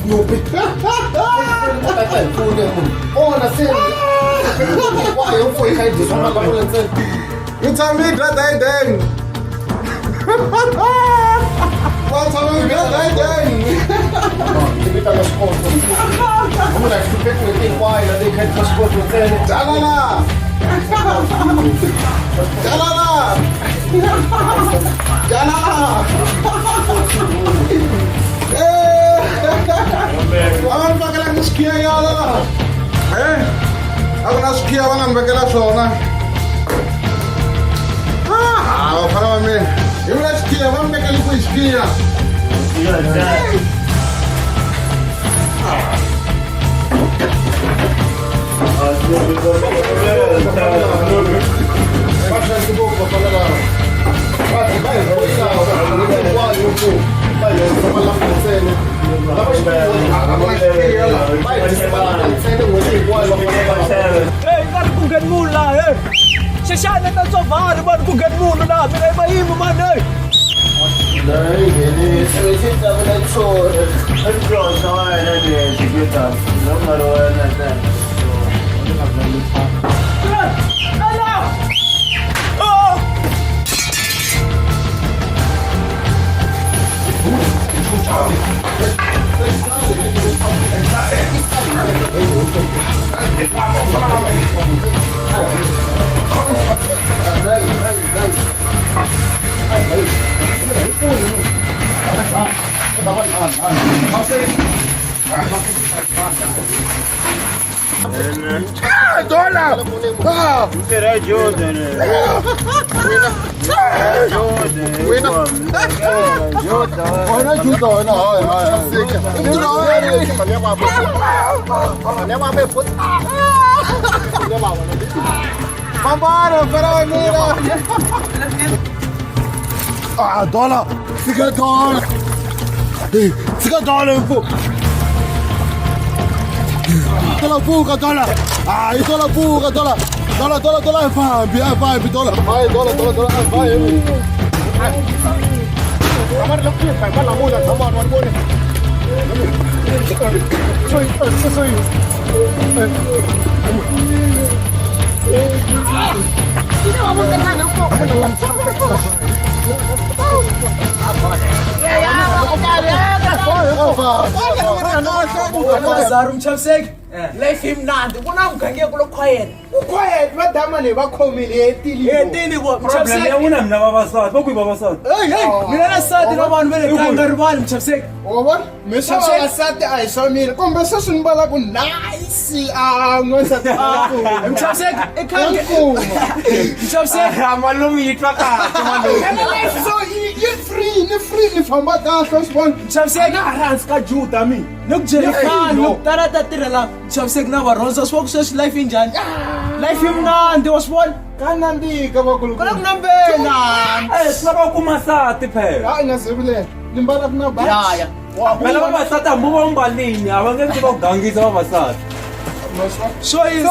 stupid. You tell me that I then. What tell me that I then? Jalala. Aman bakalan skia ya Allah. Aku nak skia aman bakalan sona. Para mim. Eu não skia aman bakalan ku skia. Kan bukan mula Sesat nak sofa depan bukan mula dah. Bila bayi mana? Dari ini saya tak boleh cor. Terus sama ada kita. Nomor ada. Dola! Será ajuda, né? Dola! Fica dola! Fica dola, pô! Dola fuga, dola! Ai, dola fuga, dola! Dola, vai, dola! Vai, dola, vai! Amar lo que vai la mula, amar one mula. Soy. Sino vamos a dejar un poco. Zaro Mchaviseki. Life imnandi. Ubona ungange kulokhwayela. Ukhwayela badama lebakhomile etili. Etini kwa Problem yawuna mina babasati bokuyiba babasati. Hey, mina nasati nabantu bele kanga ribani Mchaviseki. Wabona? Mesaba basati ayisomile. Kombe sesinibala ku nice ngosati akho. Mchaviseki ekhanga. Mchaviseki Amalungu yitwa kahle malume. So you free famba kahle sibona. Mchaviseki Arans ka Juda mi. nokujerifana nokutarata tirela Mchaviseki na varonza swakuse life injani. Life imnandi wasibona. Kanandika bakulu. Kona kunambela. Silava kumasati phela. Hayi nasebule. Limbala kuna ba. Ya. Phela babasati ambuka umbalini abangeke bagangisa babasati. Soyi.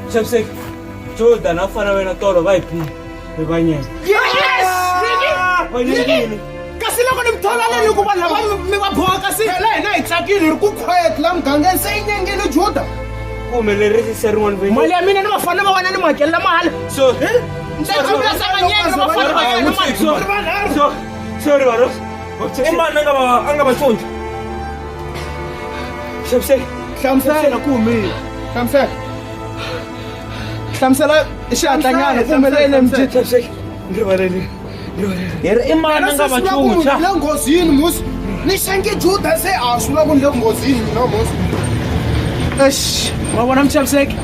Mchaviseki. Jordan afana wena tolo bayiphi bebanye. Yes! Really? Kasi loko nimtholana ukuba laba mibaphoka kasi Na itsakile ri ku quiet la mugangeni se inyengele Juda. Kumele register rin'wana venye. mali ya mina ni vafana va vana ni mi hakelela mahala So, ntsakhamela sanganyeni ni vafana va vana ni mali sorry baro. Imani anga batshontsha. Mchaviseki. Hlamusela ku mi. Hlamusela xihatlanyana kumelele mjini. Mchaviseki. Ndrivaleni. Yeri imani anga batshontsha. Le ngozini musi. Ni shange Juda se asula ku le ngozini no musi. Eish wa vona Mchaviseki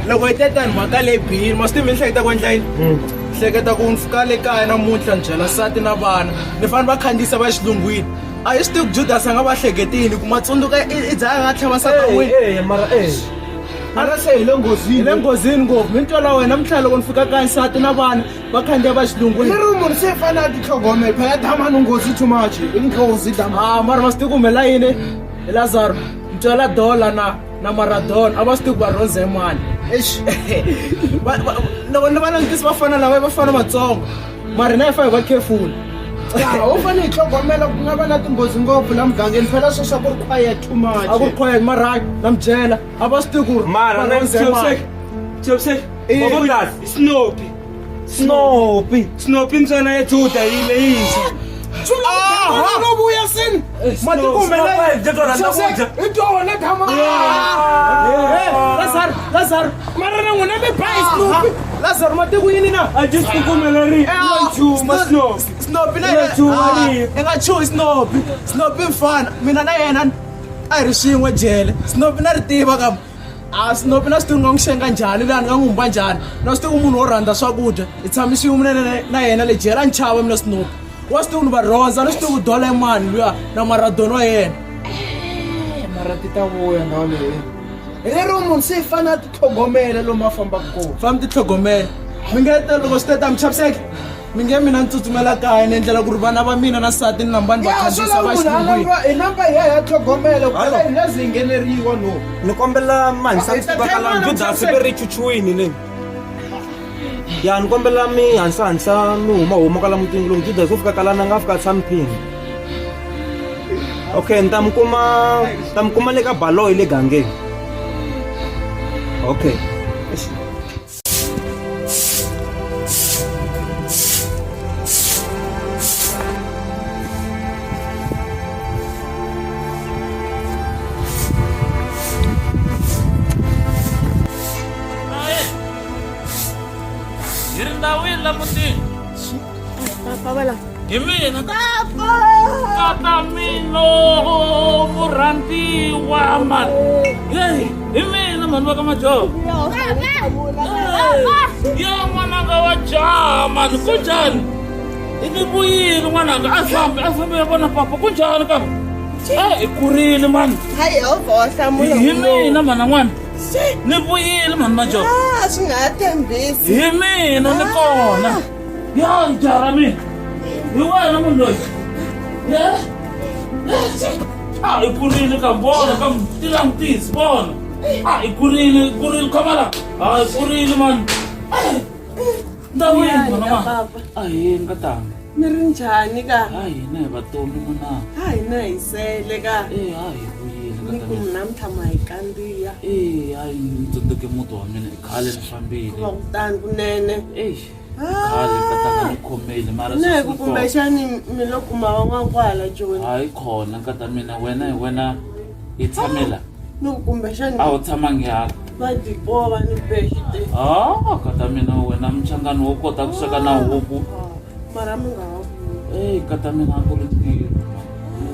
loko hi teta ni mhaka leyi bihini ma swi tivi mi hleketa ku endla yini hleketa ku ni fika le kaya namuntlha ni byela nsati na vana ni fane va khandziyisa va xilungwini a hi swi tivi ku Judas a nga va hleketini ku matsundzuka i dzaya nga tlhava nsati wa n'wina Mara Ara se hi le hi ngozini. le nghozini ngopfu mi ni twela wena mintlhela loko ni fika kaya nsati na vana va khandziya va xilungwini Lero munhu se fane a titlhogomela phela dama ni nghozi too much. I nghozi dama. mara ma swi tivi ku humelela yini hi Lazaro ni twela dola na Maradona a va swi tivi ku va rhonza hi mani Eish. loko ni va langutisi vafana lava i vafana vatsongo mara hina hi fa hi va careful u fanele tlhogomela ku nga va na tinghozi ngopfu la mugangeni phela swo swa ku ri quiet too much a ku ri quiet mara na mi byela a va swi tivi ku ri Mara Mchaviseki Snoopy ntsena ya Juda yile yintshwa. no vuya sini matiko Lazar mara na n'wina mi ba hi Snoopy Lazar matiko yini na A just kukumela ri. Snoopy na yena nga chuhi Snoopy mfana mina na yena a hi ri swin'we jele Snoopy na ri tiva ka Snoopy na swi tivi nga n'wi xenga njhani lani nga n'wi humba njhani na swi tivi munhu wo rhandza swakudya hi tshami swin'we na yena le jele a ni chava mina Snoopy wa swi tivi ni va rhondza ni swi tivi ku dola i mani luya na maradona wa yena mara ti ta vuya ndhawu leyi hi lero munhu se i fanele a ti tlhogomela lomu a fambaka kona famba ti tlhogomela mi nge loko swi teta Mchaviseki mi nge mina ni tsutsumela kaya ni endlela ku ri vana va mina na nsati ni namba ni va khandziyisa va xilungwini hi namba hi ya tlhogomela kuela hi nga zi ngheneriwa no Ni kombela mani sakala Juda sibe ri chuchuwini le. Ya ni kombela mi hansa mi huma kala mutini lo Juda so fika kala na nga fika tsamphini. Okay, ntamkuma le ka balo ile gangeni. Okay. Hirindawi la muti. Papa wala. Gimina. Kata mino muranti waman. Hey, gimina man baka majo. Ya mana gawa jaman kujan. Ini buir mana ga asam apa na papa kujan kam. Ikuril man. Hayo bosa mo lang. Gimina man angwan. Ni buir man majo. Swi nga tshembisi. Gimina ni kona. Ya jarami. Iwana mundoy. Ya. Ikuril ka bona kam tilang tis bona. Ikuril kamala. Ikuril man. Dawin mo naman. Ay, katang. Meron njhani ka? Ay, na batomi mo na. Hayi na hisele ka. Ay, buyile Ni ku katang. mina mi tshama hi kandziya. Ay, ntsundzuke muti wa mina khale ni fambile. Va kutani kunene. Khale katanga ni khomeli mara Ne ku kumbexani mi lo kuma van'wana kwala Joni. hayi khona nkata mina wena hi tshamela Ni ku kumbexani a wu tshamangi haka va dipova ni pexite. kata mina wena mchangani wo kota ku sweka na huku Mara mi nga ha vuyi. kata mina ku ri ntirho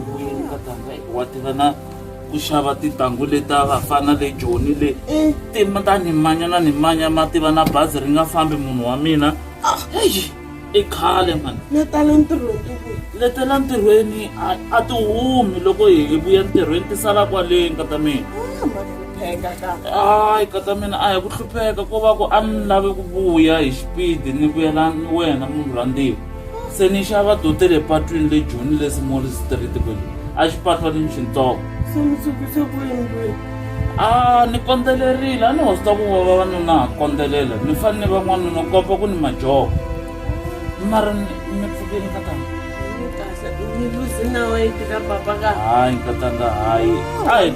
vuyeni katanga wa tiva na ku xava tintangu leta vafana le Joni le ta ni manya ma tiva na bazi ri nga fambi munhu wa mina i khale man Letala ntirhweni ti vuyi. letela ntirhweni a ti humi loko hi vuya ntirhweni ti sala kwaleni kata mina Ma hlupheka ka. kata mina a hi ku hlupheka ko va ku a ni lavi ku vuya hi xipidi ni vuyela wena munhu rhandziwa se ni xava dote le patwini le Joni le Small Street kwele a xipatwanini xintsongo Se mi sukise kuyini vuyi. ni kondzelerile a ni ho swi ta ku va vavanuna ha kondzelela ni fanele van'wanuna komba ku ni majoho mara mi pfukeni katanga Ni kahle ni luzi na wayiti ka papa ka. hayi katanga hayi a hi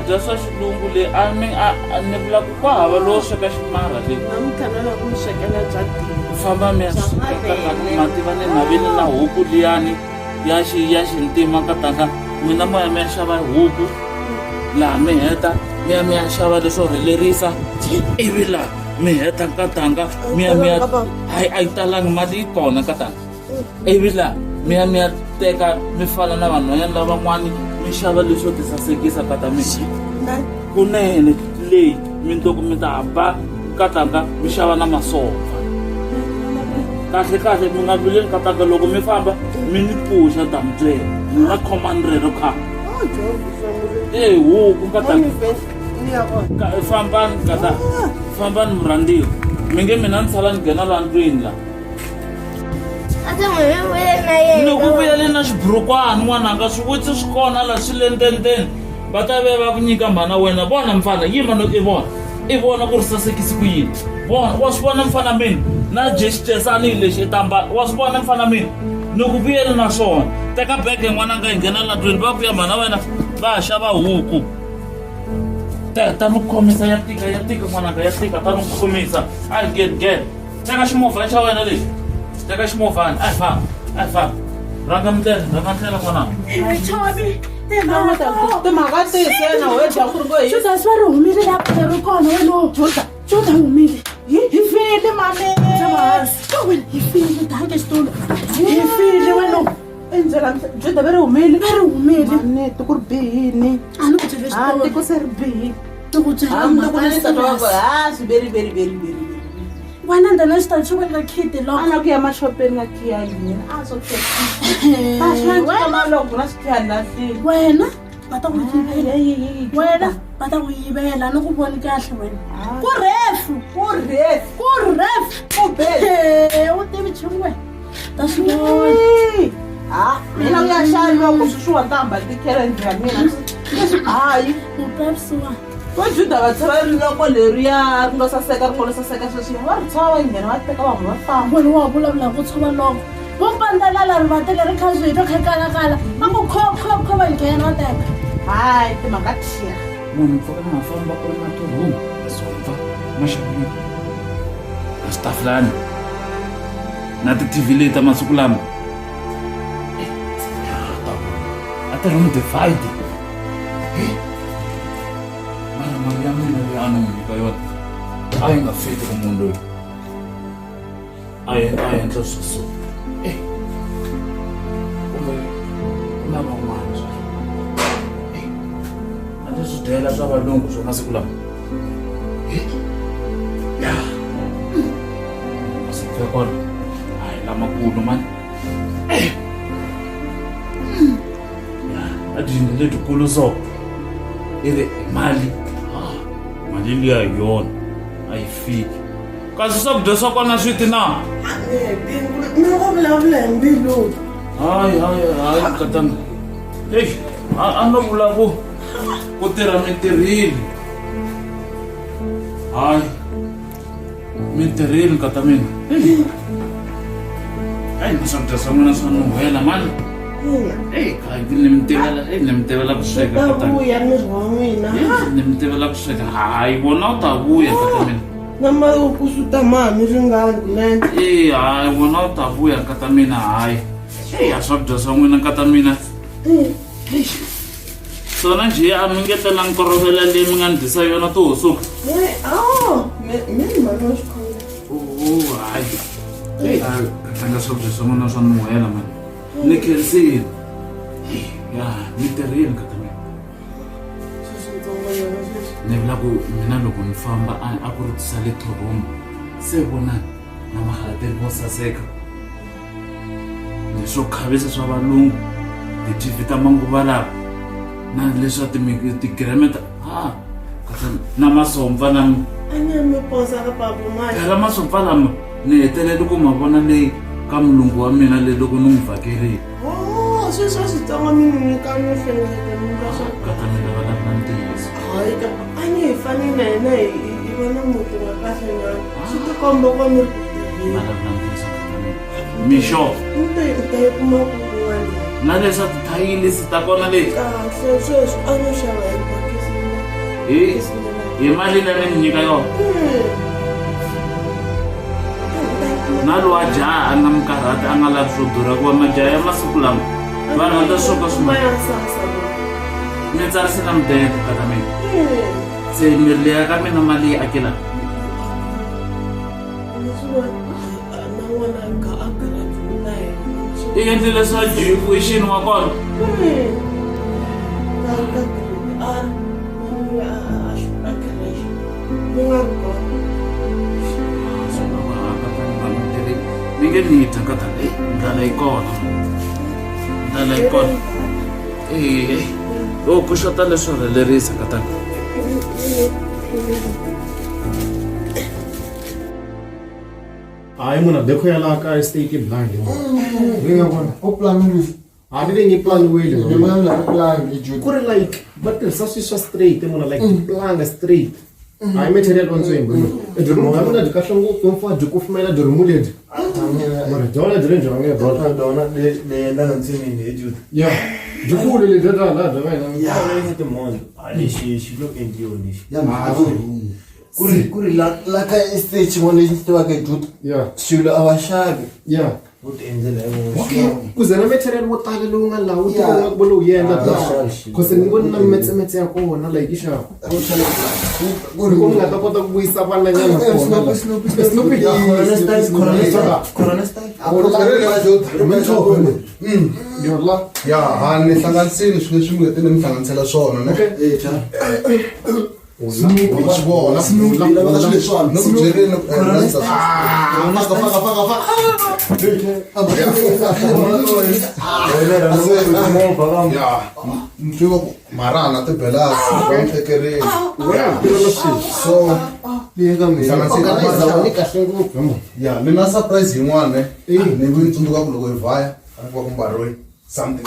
dya swa xilungu le ni vula ku kwa hava lowo sweka ximara le Na mi tshama ku mi swekela bya dini. ku famba mi ya mativa ni naveni na huku liyani ya xintima katanga mina moya mi ya xava huku laha mi heta mi ya xava leswo rilerisa ivi laha mi heta katanga mi ya hayi a yi talangi mali yi kona katanga ivi laha mi ya teka mi fana na vanhwanyana lavan'wani mi xava leswo ti sasekisa kata mina kunene leyi mindloko mi ta hamba katanga mi xava na masofa kahle mi nga vileli katanga loko mi famba mi ni pfuxa dambyela mi nga khoma ni rero kha huku katanga Ni ya kona. fambani katanga fambani murhandziwa mi nge mina ni sala ni nghena laha ndlwini laha Ate mwe na yena. loko vuyele na xiburukwani n'wananga swivutsi swi kona laha swi le ntenteni va ta ve va ku nyika mhana wena vona mfana yima no i vona I vona ku ri sasekisi ku yini wa swi vona mfana mina na gestures ani lexi i tamba wa swi vona mfana mina ni ku vuyela na swona teka bege n'wananga hi nghena la ndlwini va vuya mhana wena va ha xava huku ta ni khomisa ya tika n'wananga ya tika ta ni khomisa a get teka ximovhana xa wena lexi teka ximovhana a hi famba rhanga ndlela n'wananga timhaka tisena wedya ku ri ngo Juda swi va ri humile la ri kona wena Juda humile hi file mami wena hi file danke xitulu hi file wena endzela Juda va ri humile manete ku ri bihini a ni ku byele xitulu tiko se ri bihini ni ku byela very wena ndana xi ta chuva nga khiti loko ana ku ya maxopeni nga khiya yini a swo maloko na xikhiyani lahlini wena va ta ku yivela wena va ta ku yivela ni ku voni kahle wena ku refu u tivi nchumu wena ta swi vona mina ku ya xaviwa ku swiswiwa tamba tikherenji ya mina hayi upepsiwa va Juda va tshava ri loko leriya ri nga saseka ri ngo lo saseka sweswi va ri tshava va nghena va teka vanhu va famba wena wa vulavula ku tshova loko vo pandalala ri vatele ri kha zwito kha kalakala va ku kho va nghena va teka hayi timhaka thiya munhu pfuka ni nga famba ku ri na tirumu masomfa maxavini na switafulani na ti-tv leti ta masiku lama a ti room divide mara mali ya mina leyi a ni n'wi nyika yona a yi nga fiti ku munhu loyi a endla swiso kumbe ku na van'wana swa a ti swi dyela swa valungu swa masiku lama ya masiku kona a hi lamakulu mani a tiyindlu letikulu so ivi mali liya hi yona a yi fiki kasi swakudya swa kona swi ti na noko vulavula hi mbilu hayi katanga eyi a no vula ku tirha mintirhile hayi mintirhile kata mina hayi na swakudya swa n'wina swa nuhela mani ni mi tivela ku sweka vuya miri wa n'wina ni mi tivela ku sweka hayi vona u ta vuya kata mina na ku suta mami ri nga nene hayi vona u ta vuya kata mina hayi a swakudya swa n'wina kata mina swona njhe a mi ngetela nkorovela leyi mi nga ni dyisa yona to husuka hayi katanga swakudya swa n'wina swa nuhela mani ni kherisile ya mi tirhile kata mina ni vula ku mina loko ni famba a ku ri tisa le torum se vona na mahalateli vo saseka leswo khavisa swa valungu ti-tv ta manguva lawa na leswa tigiremeta kata na masompfa lama phela masompfa lama ni hetelele ku ma vona leyi ka mulungu wa mina leyi loko ni n'wi vhakerile sweswo switsongo mi ni nyika no hlengeleta kata mi lavalava na ntiyiso hayi a nge hi fani na hina hi vona muti wa kahle nyana swi ti komba kwa mi malavula ntiyiso kata mina mixo ta yi kuma kun'wana na leswa tithayilisi ta kona leti kahle sweswo a no xava hi hi mali leyi ni nyika yona na lowa jaha a nga mikarhati a nga lavi swo durha ku va majaha ya masiku lama vanhu va ta swoka mi tsarise na mudende kata mina se miri leya ka mina mali yi akelaka i endlile swa juifuation wa kona ni nge ni dya kata ndlala yi kona ku xota leswo relerisa kata hayi munhu dekho ya laha kaya state blind Ringa vona, o planului. a ni ve nge planiwile Ni mă la plan, e ku ri like va tirhisa swilo swa straight munhu like planga straight hayi material ontswembu ndinqona ndikahle ngomfana ndikufumela ndirumuledi mara dona dire njani Dona dona le ndantsini nejuda. ya ndikule le data la data Ya ngeke mondo. Ali shilo endioni. ya Kuri la ka stage mo le ntwa ke juda. ya Shilo awashabi. ya Utenzela yebo. kuze na material wo tala lowu nga lawo Yeah. tiva ku bolo yenda Yeah. cause ni vona metse ya kona like isha ku nga ta kota ku vuyisa vana nyana kona Snoopy Corona style. yola ya hani hlanganisini swilo leswi mi nga tini mi hlanganisela swona ne swivona no ku byerini ya mfiwa marana tibelasi vantekerini so ya ni na surprise yin'wana ni vuyi tsundzuka ku loko hi vhaya a ku va ku mbariwe something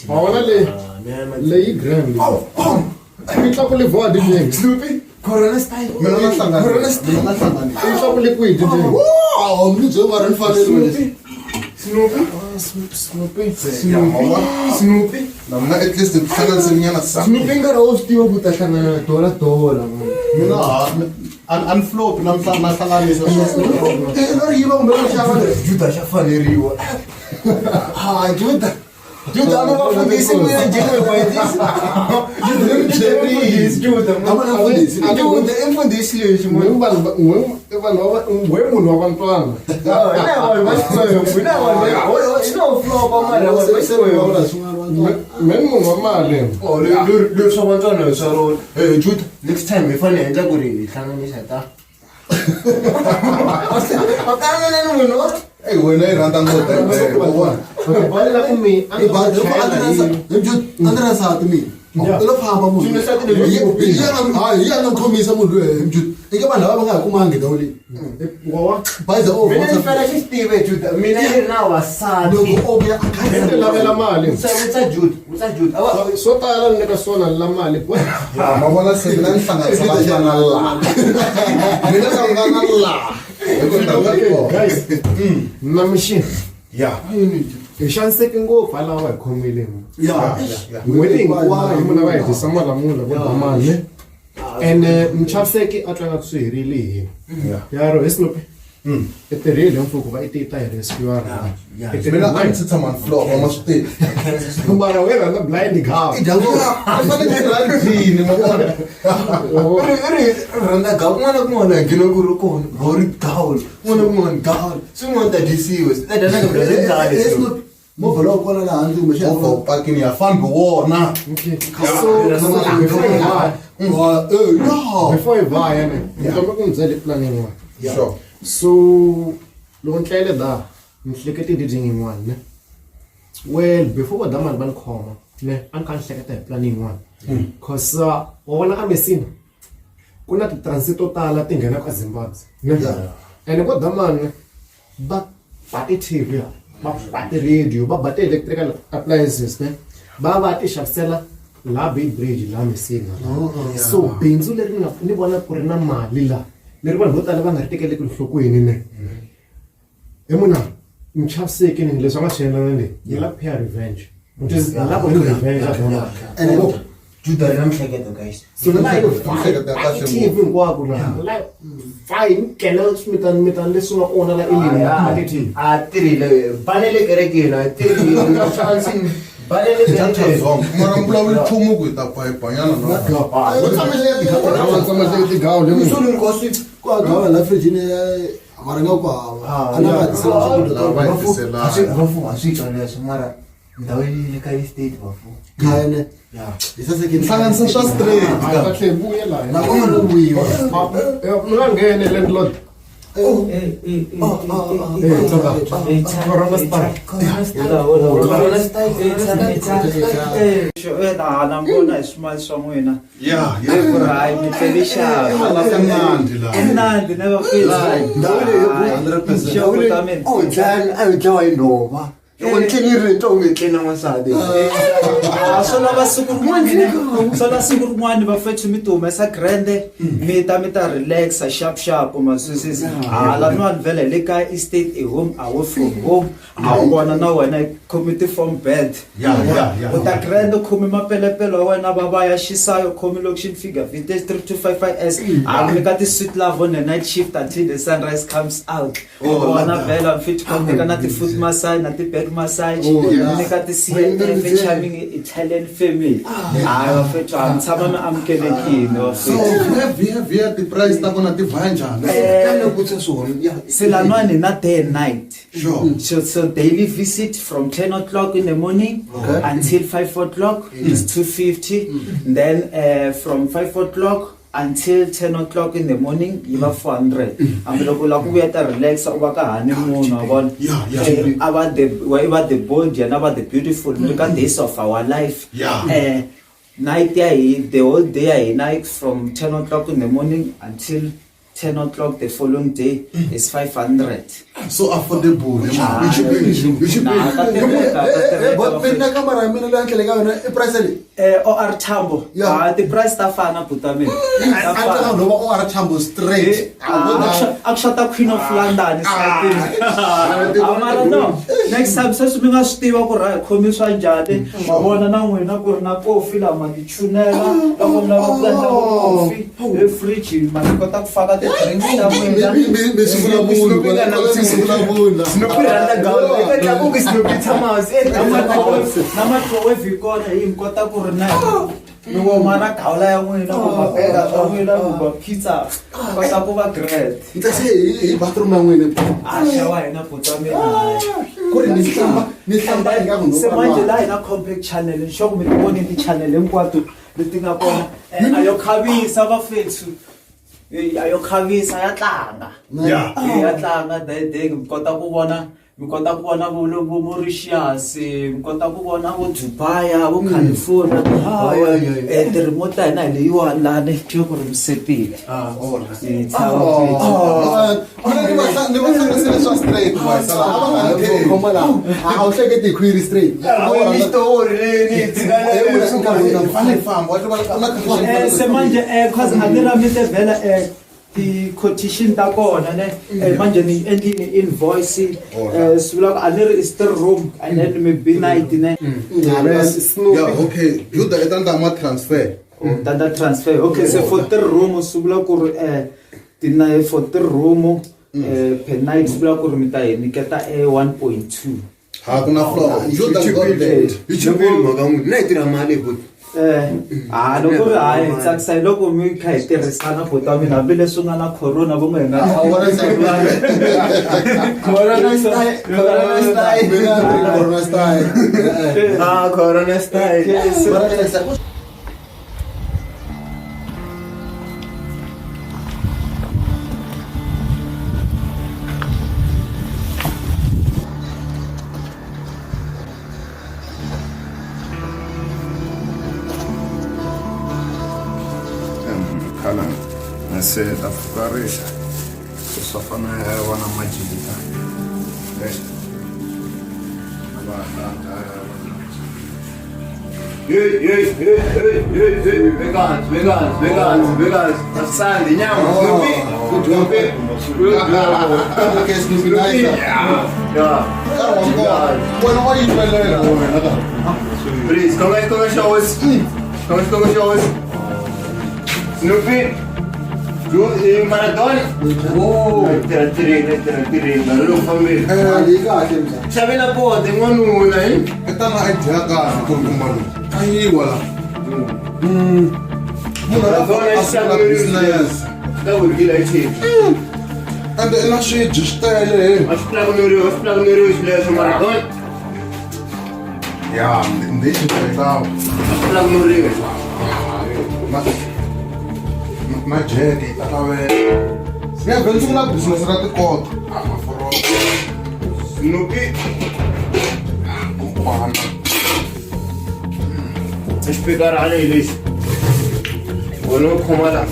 mawona leyi grand mitla ku le voa di jeng Corona style. mina na hlanganisa mitla ku le kwi di jeng mi byo va ri fanele Snoopy na mina at least ni hlanganisini nyana something Snoopy nga ro swi tiva ku ta hlangana dola mina unflop na hlanganisa Riva kumbe xava juda xa faneriwa. Ha juda. Juda no vafundhisi ku ya jeni kwa this. Juda. Juda imfundhisi lexi mo. we munhu wa vantwana meni munhu wa mali leswi vantwana swa rona juda next time hi fanele endla ku ri hi hlanganisa ta akaneleni munhu wena yi rhandza ngopfu andirasati mina ilofamba munhu hi yana khomisa munhu loyi mjuti eka vanhu lava va nga ha kumangi ndhawu leyi bayiza fela xi tive juda mina ni ri na wasati lavela mali wutsa juda swo tala ni nyika swona la mali ma vona se mina ni hlanganisela xana laha mina na ngana laha guys na machine ya hi xaniseke ngopfu a lava hi khomile n'hweti hinkwayo munhu va hi tisa malamula vo damani ene Mchaviseki a tlanga swi herile hi yaro hi Snoopy i tirhile mfuku va i tita hi rescue mina a ni se tshama ni flop ma swi tivi mara we rhandza blind gaw fanekeni ma vona rhandza gawu kun'wana na kun'wana hi nghena ku ri kona gori gawu kun'wana na kun'wana gawu swin'wana ta disiwe ta danaka brazil movha lowu kona laha handle kumbe movha wu pakini ya fambi wona before hi vaya ne ni komba ku mi byele plan yin'wana sure so loko ni hlayile da ni hlekete diding yin'wana ne well before va damani va ni khoma ne a ni kha ni hleketa hi plan yin'wana cause wa vona ka mesina ku na ti-transit to tala ti nghenaka ezimbabwe ne ene vo damani va ba ti-tv va ba ti-radio va ba ti-electrical appliances ne va ti xavisela la Bay Bridge la mesina so bindzu leri ni vona ku ri na mali la leri vanhu vo tala va nga ri tekeleki enhlokweni ne hi munhu Mchaviseki ni leswi nga swi endlana leyi yi la pay revenge which is lavo hi revenge juda ri na mihleketo guys so TV hinkwako la fine kena swimitana leswi nga kona la elim a tirhile banele kerekeni a tirhile chansini banele kerekeni mara mbulavulo nchumu ku hi ta payipanyana aswitwa leswo mara ndhawu le ka estate vafu hlanganisa swa straight vuye laha mi nga nghene landlord Nambona ismile swa n'wina. Yeah, Right, mi tlele xava. Nandi, never feels like. ndhawu leyi 100%. Sure, but I mean- Oh, dlani a yi dlawa hi nhova. Loko ni tlele ri nto nge tlele na n'wansati. Swona siku rin'wana vafethu mi ti humesa grande mi ta relaxa sharp maswisisi hala niwani vhele hi le kaya estate a home away from home a wu vona na wena committee from bed u ta grande u khomi mapelepele wa wena vavaya xisayo khomi loko xi fika vintage 3255s a mi ka ti-sweet love on the night shift until the sunrise comes out vona vhele mfethu khomeka na ti-foot massage na ti-back massage mi ka ti-cnf charming Italian family hayi wafethu mi tshama mi amukelekile wafethu via ti-price ta kona ti vaya njhani? se lan'wani na day and night Sure. so daily visit from 10 o'clock in the morning until 5 o'clock is 250 then from 5 o'clock until 10 o'clock in the morning yi va 400 hambi loko la ku vuya ta relaxa u va ka hani munhu wa vona about the body and about the beautiful look at days of our life night ya the whole day ya hina from 10 o'clock in the morning until 10 o'clock the following day is 500 So affordable. Penda kamera ya mina leyi ka yona i price leyi? OR Tambo ti-price ta fana buta mina Anta no OR Tambo straight. akushata Queen of London mara no next time sweswi mi nga swi tiva ku ra khomi swa njhani ma vona na n'wina ku ri na kofi la ma tichunela loko mi lava ku endla kofi efridge ma ni kota ku faka ti-drinks ta n'wina na microwave hi kona hi mi kota ku ri na mi woma na gawula ya n'wina ku mapeka swa n'wina ku va pizza kota ku va great Nta se hi bathroom ya n'wina. xawa hina buta mina Ku ri ni hlamba hi ka se manje la hina compact channel nxoko mi ti voni ti-channel hinkwato leti nga kona a yo khavisa vafethu a yo khavisa ya tlanga ya tlanga day mi kota ku vona vo Mauritius mi kota ku vona vo Dubai vo California ti-remote ta hina hi leyiwani lani yo ku ri mi sepile Ni va hlanganisile swa straight boys. Khoma la. A wu hleketi query straight. se manje cause a ni ramite vhela ti-quotation ta kona ne manje ni endlini invoice swi vula ku a ni ri is the room and then maybe night ne Yeah, okay. You the etanda ma transfer. tanda transfer okay so for the room swi vula ku ri tina for the room per night swi vula ku ri mi ta hi niketa 1.2 Ha kuna floor. You the got that. You should be na yi tirha mali hi loko ri hayi tsakisa hi loko mi kha hi tirhisana buta wa mina hambileswi nga na corona vo nga hi nga Corona style. Se afukarisha kusafana ya wana majilita vegas asandi nyama please come show us Snoopy Maradona? Tirina, non fammi. C'ave la porta, in una, eh? E tama ai jaga con kumalo. Ai wala. Maradona è sempre business. Da vuol dire che And the ina shi jistele. Asplago nero, splago Maradona. Ja, ndishe tao. Asplago nero. Ma jeti, atave. Ya bensin na business ra tikota. Maforo. Nuki. Kupana. Explicar عليه ليش ونوكم هذا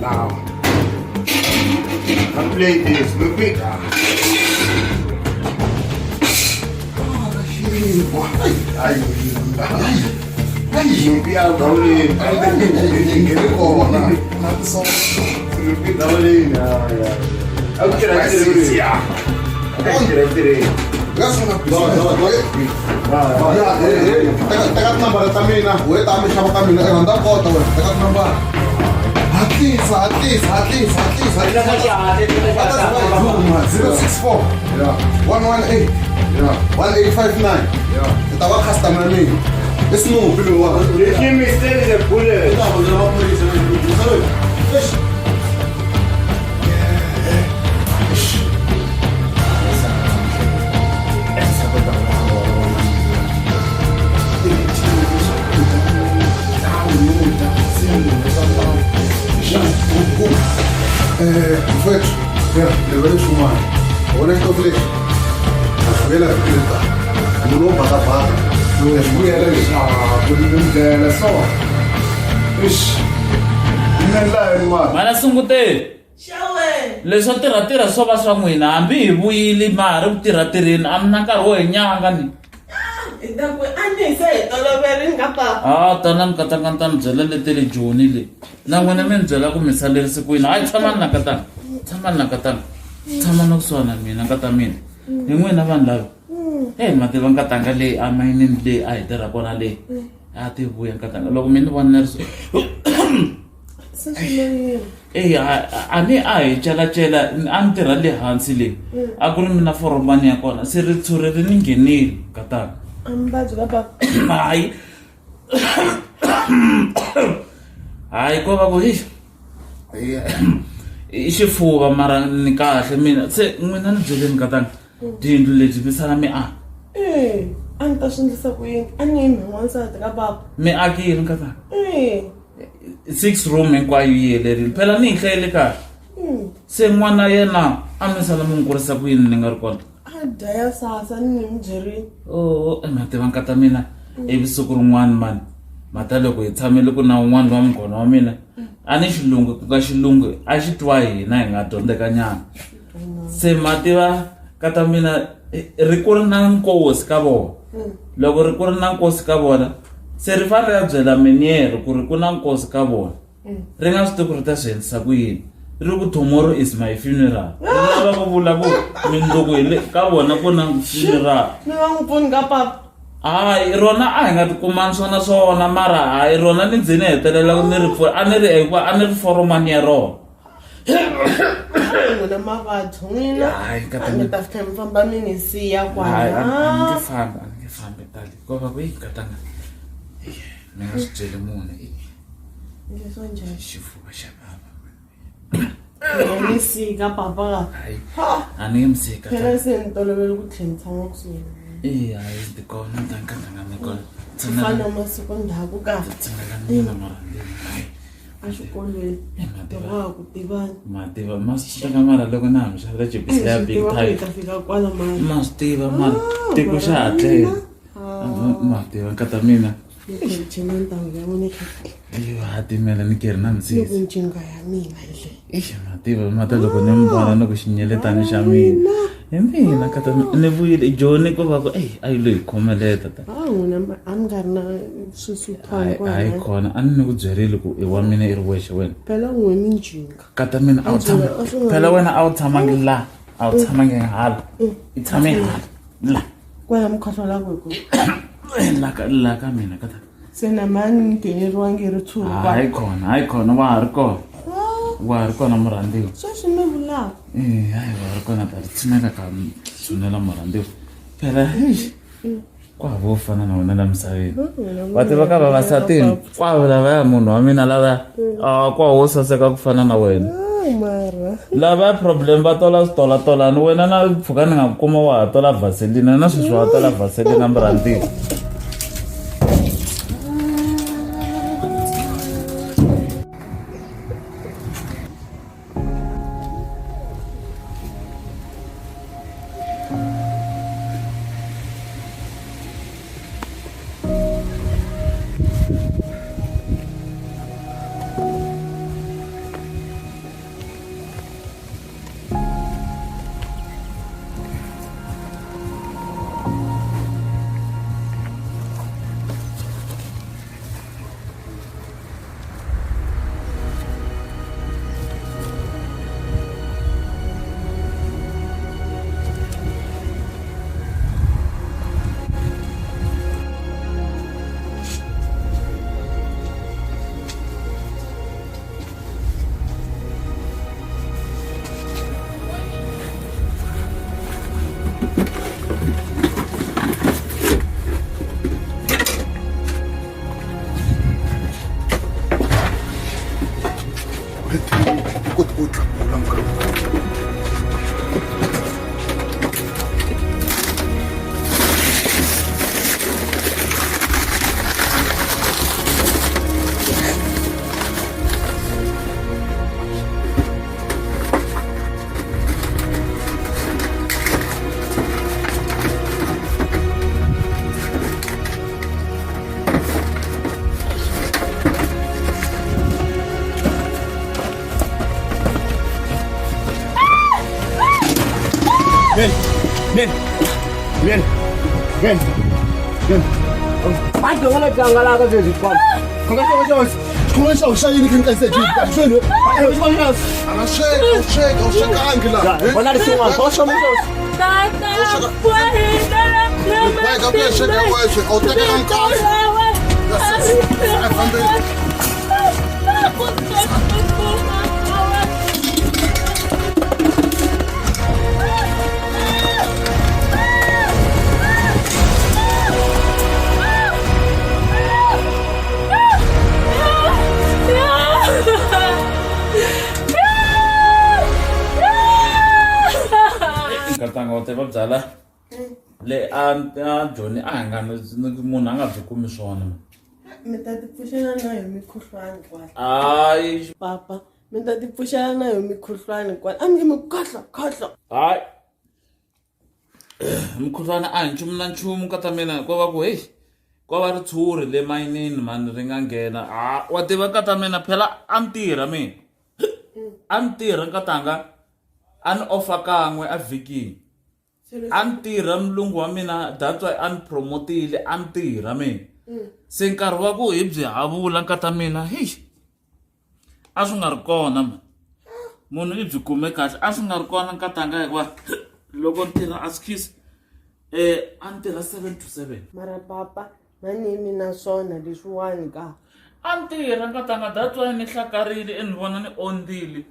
Now. I'm playing this look it Nuki out only Nuki only Tekat number tamina. Gue tamis sama tamina. Nanda kota gue. Tekat number. Hati. 064 118 1859. Kita wak customer nih. Ismu bilu wak. This mistake is a bullet Fetch. Ya, le voy a sumar. Ahora esto flex. La escuela de plata. Uno para para. La escuela de la soa. Ish. Nella ma. Mana sungute. Xawe. Leswo tirha swo va swa n'wina hambi hi vuyile mari ku tirhatirheni a mi na nkarhi wo hi nyanga ni. Idakwe ani se toloveri ngapa. Tanani katanga ta mi byela leti le joni le. Na n'wina mi ni byela ku mi salerisi kwini. Hayi tshamani na katanga. Tshama na kusuhana na mina nkata mina. Hi n'wina vanhu lava. Ma tiva nkatanga leyi a mayinini leyi a hi tirha kona leyi. A ti vuya nkatanga. Loko mi ni vona ri a ni a hi celacela a ni tirha le hansi leyi. A ku ri mina foromani ya kona. Se ri tshurile ni nghenile katanga. Hayi ko va ku i xifuva mara ni kahle mina se n'wina ni byeleni katanga tiyindlu leti mi sala mi a ni ta swi endlisa ku yini a ni yimi n'wansati ka papa mi akile katanga 6 room hinkwayo yi helerile phela ni hi hlayele kahle se n'wana yena a mi sala mi n'wi kurisa ku yini ni nga ri kona a daya sasa ni mi byerini ma tiva nkata mina ivi siku rin'wana mani mata loko hi tshamile ku na un'wana wa munghana wa mina a ni xilungu ku ka xilungu a xi twa hina hi nga dyondzekanyana se ma tiva kata mina ri ku ri na nkosi ka vona loko ri ku ri na nkosi ka vona se ri fanele ya byela miniere ku ri ku na nkosi ka vona ri nga swi tivi ku ri ta swi endlisa ku yini ri ku tomorrow is my funeral ri lava ku vula ku mindzuku hi le ka vona ku na funeral mi va n'wi pfuni ka papa hayi rona a hi nga tikumani swona mara hayi rona ni ndzeni hetelela ni ri a ni ri foromani ya rona n'wina mavabyi n'wina a mi ta fika mi famba mi ni siya kwala a ni nge fambi tali ko va ku yi katanga mi nga swi byeli mune leswo njhani xifuva xa bava ni sika papa hayi a ni nge mi sika phela se ni tolovele ku tlhela ni tshama kusuhi hayi ndzi kona nkatanga ni kona fana masiku ndhaku ka tshangela mina marhandzeni hayi exikolweni loko wa ha ku tivani mativa ma swi tlanga mara loko na ha mi xavela jebisi leya big time ta fika kwala mali ma swi tiva mara tiko xa ha tlela ma tiva nkata mina chena ntangu ya n'wina iyo hatimela ni keri na misisi loko nchinga ya mina ile mativa mata loko ni mi vona ni ku xinyeletani xa mina hi mina kata ni vuyile joni ko va ku a yi lo hi khomeleta ta n'wina a mi nga ri na swisuthwana hayi khona a ni ku byerile ku i wa mina i ri wexe wena phela n'we mi nchinga kata mina a wu tshama phela wena a wu tshamangi la a wu tshamangi hala i tshame hala la kwala mukhohlola ku la ka mina kata se na mani ni ngheneriwangi ri tshuri hayi khona wa ha ri kona murhandziwa sweswi mi vulaka hayi wa ha ri kona ta ri tshunela ka tshunela murhandziwa phela ku hava wo fana na wena la misaveni wa tiva ka vavasati hinkwavo lavaya munhu wa mina lavaya a ku hava wo saseka ku fana na wena mara lava problem va tola switolatolani wena na mpfhuka ni nga kuma wa ha tola vaselina na sweswi wa tola vaselina murhandziwa Ikut ucap pulang ke rumah. Ven. Manje ngale gangala ka zezi kwam. Começa a sair aqui em casa de cachorro. Chega angela. Bona ri singa, posso muito. Tata, puede. Vai, Gabriel, chega hoje. Ou tem que ir em casa. Katanga o te va byala le a Johnny a nga munhu a nga byi kumi swona Mi ta ti pfuxela na hi mikhuhlwani kwala. hayi Papa, mi ta ti pfuxela na hi mikhuhlwani kwala. A mi nge mi khohlwa. hayi mukhuhlwana a hi nchumu na nchumu kata mina ko va ku heyi ko va ri tshuri le mayinini mani ri nga nghena wa tiva kata mina phela a ni tirha mina a ni tirha nkatanga a ni ofa kan'we a vhikini a ni tirha mulungu wa mina that's why a ni promotile a ni tirha mina se nkarhi wa ku hi byi havula nkata mina heyi a swi nga ri kona ma munhu i byi kume kahle a swi nga ri kona nkatanga hikuva loko ni tirha a skis a ni tirha 7 to 7 Mara papa, mani mi na swona leswiwani ka. a ni tirha nkatanga that's why ni hlakarile ni vona ni ondile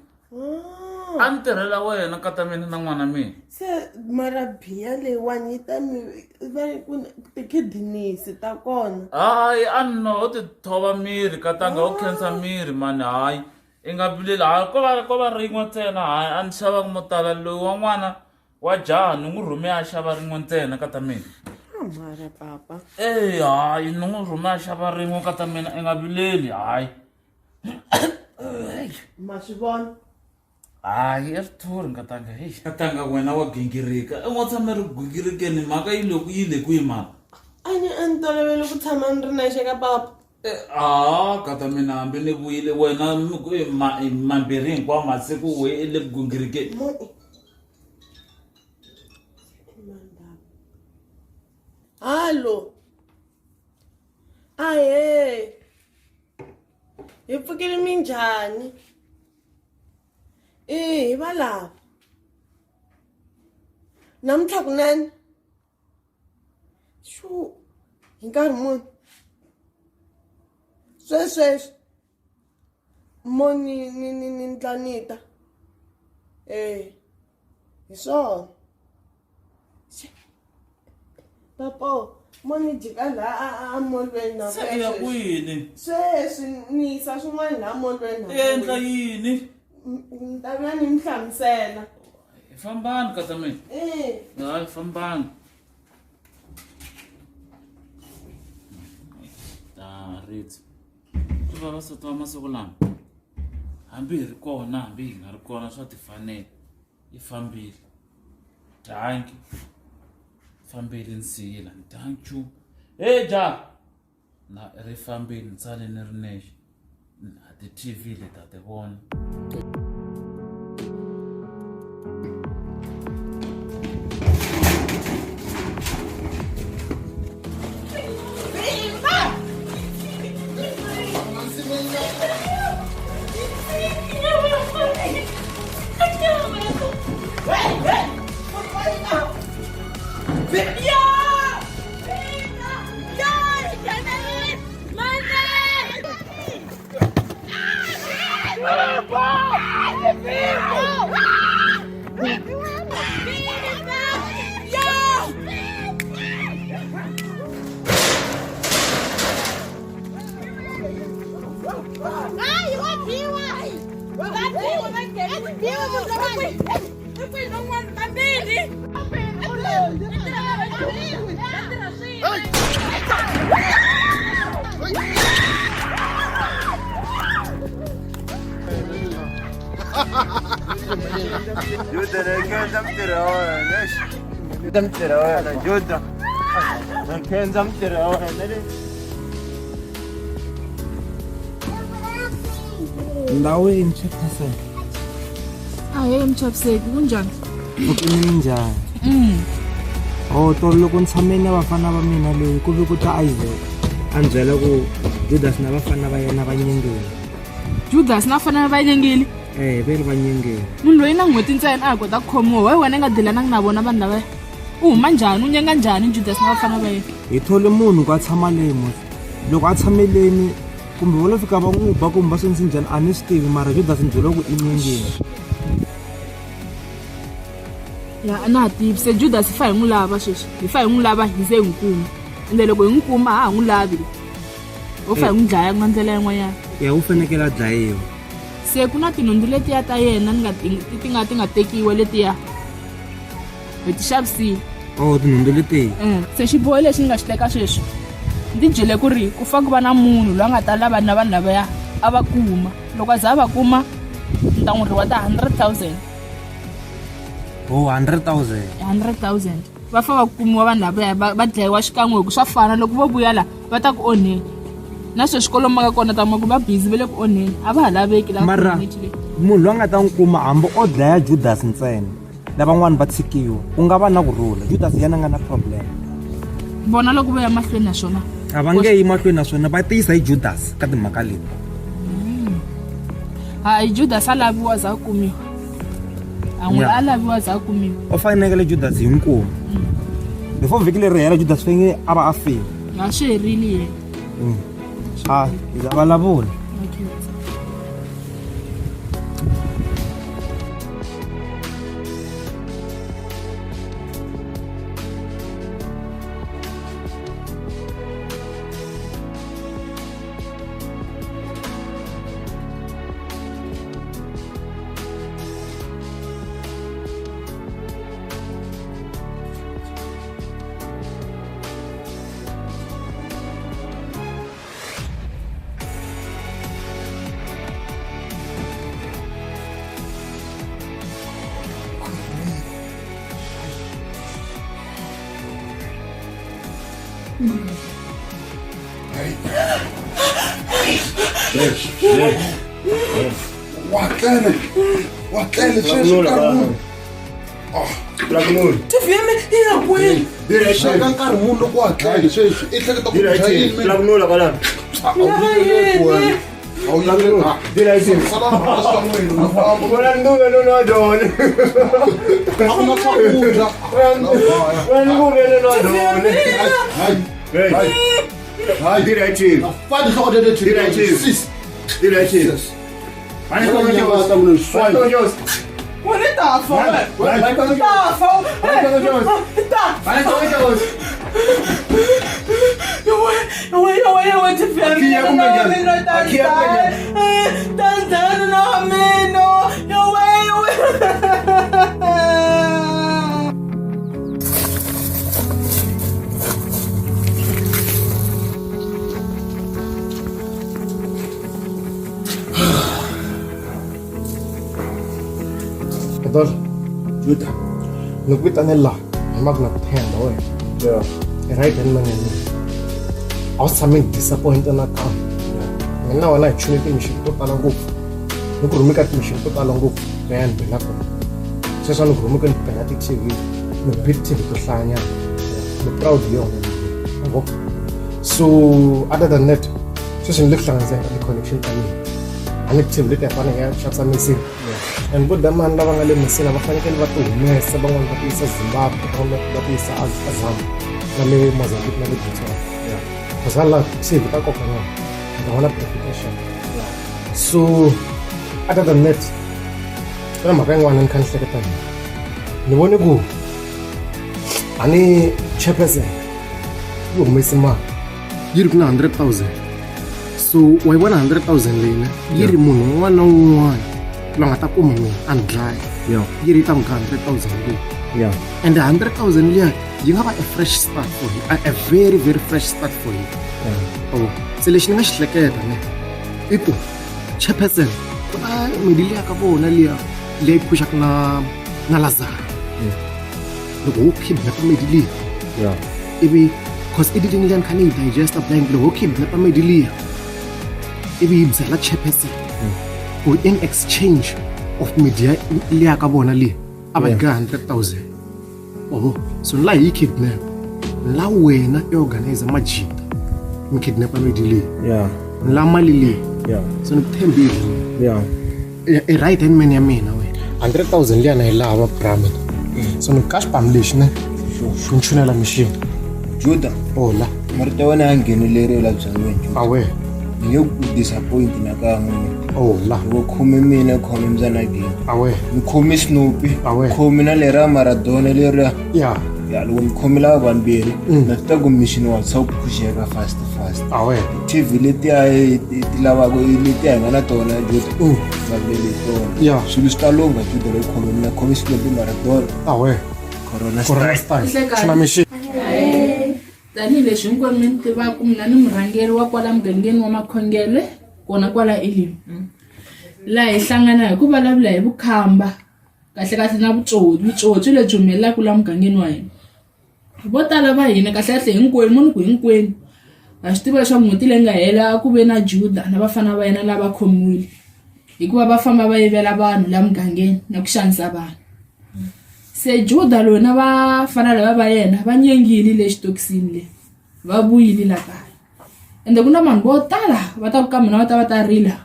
a ni tirhela wena kata mina na n'wana mina Se mara biya leyiwani yi ta mi va ku tikidneysi ta kona. hayi a ni no ti thova miri katanga wo khensa miri mani hayi i nga vileli hayi ko va rin'we ntsena hayi a ni xava mo tala loyi wa n'wana wa jaha ni n'wi rhume a xava rin'we ntsena kata mina Mara papa. hayi ni n'wi rhume a xava rin'we kata mina i nga vileli hayi Ma swi vona. hayi ya swithori nkatanga heyi katanga wena wa gingirika i n'wi tshame ri gingirikeni mhaka yi le kwihi mhaka A ni tolovele ku tshama ni ri nexe ka papa. kata mina hambi ni vuyile wena mambirhi hinkwawo masiku we i le ku gingirikeni Hallo. Ahe. Hi pfukile minjhani? Hi va lava. Namuntlha kunene. Shu. Hi nkarhi muni? Sweswi. Moni ni tlanita. Hi swona. Papa, moni jika la a molweni na se i ya kwini sweswi ni yisa swin'wana laha molweni i endla yini ni ta vuya ni mi hlamusela. fambani kata mina hayi fambani ritsi swi vavasati va masiku lama hambi hi ri kona hambi hi nga ri kona swa tifanele yi fambile danki fambile ni siyila ni danchu ja na ri fambile ni tsale ni ri nexe na ti-tv leti a ti vona Yeah! Ndawo Mchaviseki. Hayi Mchaviseki kunjani? Ukini njani? Oh, tolo loko ntshame na vafana va mina leyi ku vi ku ta Isaac a byela ku Judas na vafana va yena va nyengeli. Judas na fana va nyengeli? Va ri va nyengeli. Munhu loyi na n'hweti ntsena a kota ku khomiwa hi wena nga dilananga na vona vanhu lava u huma njhani u nyenga njhani Judas na vafana va yena? Hi thole munhu ku a tshama leyi mos loko a tshameleni kumbe va lo fika va n'wi ba kumbe va swi njhani a ni swi tivi mara Judas ni byela ku i nyengeli. Ya na tivi se Judas fa hi n'wi lava sweswi hi fa hi n'wi lava hi ze hi n'wi kuma ende loko hi n'wi kuma ha n'wi lavi u fa hi n'wi dlaya ku nga ndlela yin'wanyana. Ya u fanekele a dlayiwa. Se ku na tinhundzu letiya ta yena ti nga tekiwa letiya hi ti xavisile. Oh, tinhundzu letiya. Se xiboho lexi ni nga xi teka sweswi ndzi byele ku ri ku fa ku va na munhu loyi a nga ta lava na vanhu lavaya a va kuma loko a za a va kuma ni ta n'wi reward 100,000. Oh, 100,000. 100,000 va fa va kumiwa vanhu lavaya va dlayiwa xikan'we hi ku swa fana loko vo vuya la va ta ku onheni na sweswi xikolo ma nga kona ta ma ku va busy va le ku onheni a va ha laveki la mara munhu loyi a nga ta n'wi kuma hambi o dlaya Judas ntsena lavan'wani va tshikiwa ku nga va na kurhula Judas yena nga na problem. Vona loko va ya mahlweni na swona a va nge yi mahlweni naswona va tiyisa hi Judas ka timhaka leti. hayi Judas a laviwa za kumiwa a n'wi a laviwa za kumiwa u fanekele Judas hi nkumu before vhiki leri hela Judas fenge a va a file a swi herile yena. hi ta vulavula. Watlele sweswi nkarhi muni tifeme ina kwini eka nkarhi muni loko wa tlele sweswi i hleketa ku chayini lakunula kalani Adol, Judah, nagwita nila, ay magnatenda oy. Right hand man ni. Ako sa amin disappointed na ka. Ngayon na wala opportunity mission to talanggok. Nagrumikat mission to talanggok. Kaya bila ko. Sa nagrumikat penatik siya, nagbit siya to sa niya. Proud yun. So other than that, just look lang sa connection kami. Activity apa nih ya, siapa mesin. Dan buat daman lawang alim mesin apa kan kan waktu mes sebangun tapi sa Zimbabwe, kalau tapi sa Azam, kami Mozambique kami gitu. Ya, masalah sih kita kok kan, kita mana preparation. So other than that, kita makan wanan kan sekitar. Nibone go, ani cepese, go mesin mah, jadi kena 100,000. So why 100,000 lena yiri munhu un'wana na un'wana la nga ta kuma mina and drive Yeah. yi ri ta n'wi ka 100,000 leyi. Yeah. And the 100,000 liya yi nga va a fresh start for him, a very very fresh start for him. Se lexi ni nga xi hleketa ne i ku chairperson ku na mali liya ka vona liya leyi puxaka na Lazaro. Loko wo kidnapa mali liya Yeah. ivi cause i didn't learn kani digester blank loko wo kidnapa mali liya ivi yi byela chairperson ku in exchange of media liya ka vona liya a va nyika 100,000. So la yi kidnap la wena i organize majita mi kidnapa mali liya. Yeah. La mali liya. Yeah. So ni kuthembile. Yeah. I right hand man ya mina we 100,000 liya na yi lava Brahman. So ni ka xipano lexi ne ni chunela machine. Juda La marito wena ya nghenelerile byaliwe Juda awe ni nge ku disappoint na kan'we la loko khome mina khome mzana game awe ni khome Snoopy Awe. khome na lera Maradona lera ya ya loko ni khome lava vanhu na swi ta ku mission wa sa ku pusheka fast awe TV letiya ti lavaka letiya hi nga na tona Juda mavele tona ya swilo swi ta lungha Juda loko khome mina khome Snoopy Maradona awe corona corona style style chuna machine. tanihileswi hinkwenu mi ni tivaka mina ni murhangeri wa kwala mugangeni wa Makhongele kona kwala elim laha hi hlangana hi ku vulavula hi vukhamba kahle na vutsotsi lebyi humelelaka laha mugangeni wa hina. Vo tala va hina kahle hinkwenu munhu ku hinkwenu ha swi tiva leswaku n'hweti leyi nga hela ku ve na Juda na vafana va yena lava khomiwile hikuva va famba va yivela vanhu laha mugangeni na ku xanisa vanhu. Se Juda loyi na vafana lava va yena va nyengile le xitokisini le va vuyile la kaya ende ku na vanhu vo tala va ta ku ka mina va ta rila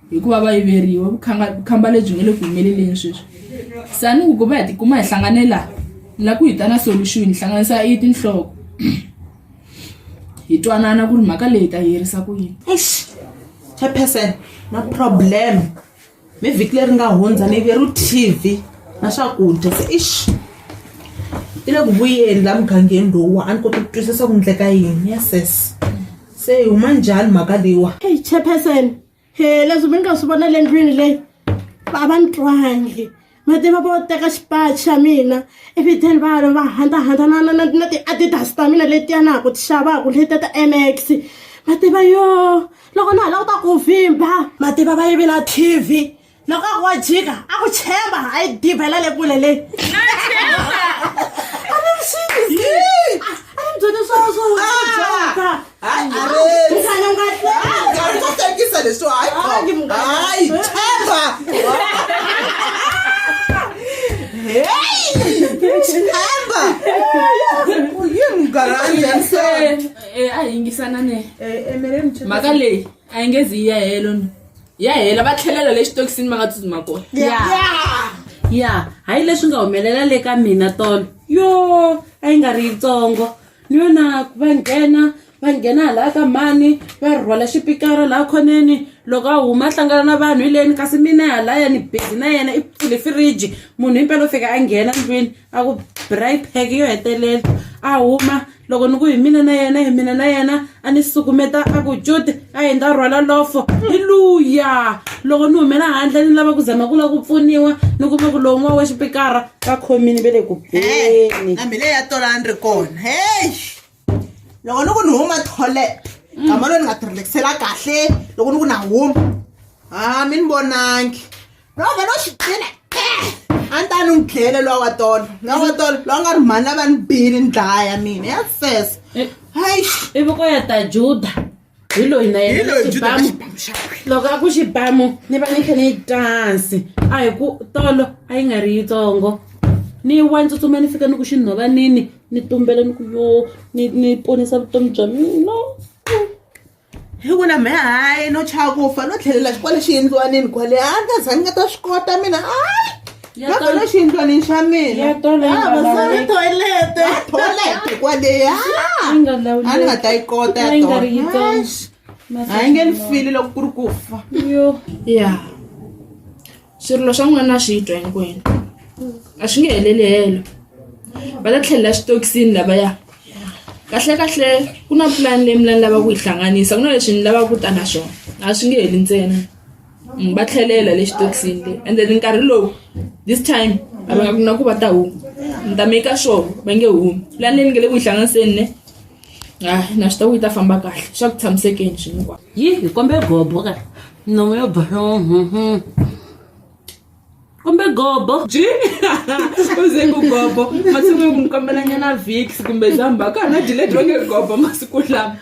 hikuva va yiveriwa vukhamba lebyi nga le ku humeleleni sweswi. Sani ku va hi tikuma hi hlanganela la ku hi ta na solution hi hlanganisa i tinhloko hi twanana ku ri mhaka leyi ta yerisa ku yini. Chairperson na problem mi vhiki leri nga hundza ni veri TV na swakudya se ti le ku vuyeni la mugangeni lowu a ni koti ku twisisa ku ndleka yini yes se hi huma njhani mhaka leyiwa. Chairperson leswi mi nga swi vona le ndlwini leyi va ni twangi ma tiva vo teka xipachi xa mina ivi then va handahanda na ti-Adidas ta mina letiya na ha ku ti xavaku letiya ta MX ma tiva yo loko na ha lava ta ku vhimba ma tiva va yivi na TV loko a ku wa jika a ku chemba a yi divhela le kule leyi a hi yingisana ne mhaka leyi a yi nge zi yi ya hela va tlhelela le xitokisini va nga tsutsuma kona. ya hayi leswi nga humelela le ka mina tolo yo a yi nga ri yitsongo ni yona va nghena laha ka mani va rhwala xipikara laha khoneni loko a huma a hlangana na vanhu hi leni kasi mina halaya ni busy na yena i pfule firiji munhu himpela u fika a nghena ndlwini a ku braai pack yo hetelela a huma loko ni ku hi mina na yena a ni sukumeta a ku Judy a hi nga rhwala lofo hiluya loko ni humela handle ni lava ku zama ku la ku pfuniwa ni kuma ku lowu wa xipikara va khomini ve le ku beni na mina ya tola ni ri kona loko ni ku ni huma toilet kama lo ni nga ti relaxela kahle loko ni ku na huma mi ni vonangi no vena u xidlile a ni ta ni n'wi tlhele lowa wa tolo lowa nga ri mhani lava ni bili ni dlaya mina ya sesa i voko ya ta Juda hi loyi na yena xibamu loko a ku xibamu ni va ni khe ni dansi a hi ku tolo a yi nga ri yitsongo ni wa ni tsutsuma ni fika ni ku xi nhova nini ni tumbela ni ku yo ni ponisa vutomi bya mina hi ku na mehe hayi no chava ku fa no tlhelela xikwale xi endliwa nini kwale a ni nga zangi nga ta swi kota mina nakona xi endliwa nini xa mina toilet kwaleya a ni nga ta yi kota ya tona a yi nge ni fili loko ku ri ku fa ya swirilo swa n'wina swi twa hinkwenu a swi nge heleli helo va ta tlhelela xitokisini lavaya kahle ku na pulani leyi mi lava ku yi hlanganisa ku na leswi ni lavaka ku ta na swona a swi nge heli ntsena va tlhelela le xitokisini and then nkarhi lowu this time a va nga ku na ku va ta huma ni ta make sure va nge humi lani ni nge le ku yi hlanganiseni ne na swi ta ku yi ta famba kahle xa ku tshamisekeni swi hinkwayo hi kombe gobo ka nomo yo balo kombe gobo uze ku gobo masiku yo ku kombela nyana Vicks kumbe zamba ka na dile dronge gobo masiku lama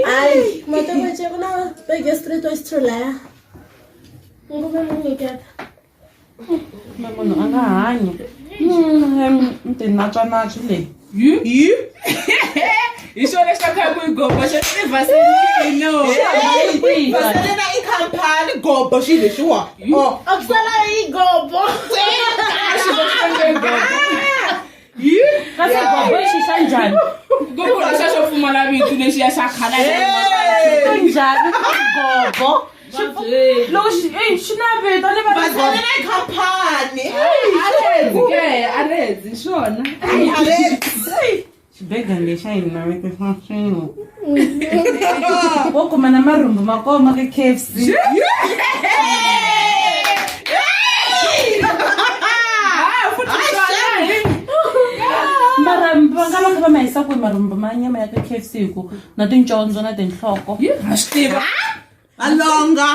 Ay, matabache ko na bigger street was trolaya. Ngube mungikela. munhu a nga hanya tinatswanatswi leyi hi xona xa kha ku gobo xa ni vaselino vaselina i khampani gobo xi lexiwa Akusala yi gobo. kasi gobo i xi xa njhani gobo xa xo pfumala vito lexi ya xa khala njhani gobo loko xi na vito ni vaselina i khampani arezi xona xibegani lexi a hi navetisa swin'we wo kuma na marhumbu ma koma ka KFC marhambu va nga va kha va ma yisa kwihi marhumbu ma nyama ya ka KFC hi ku na tincondzo na tinhloko ha swi tiva valonga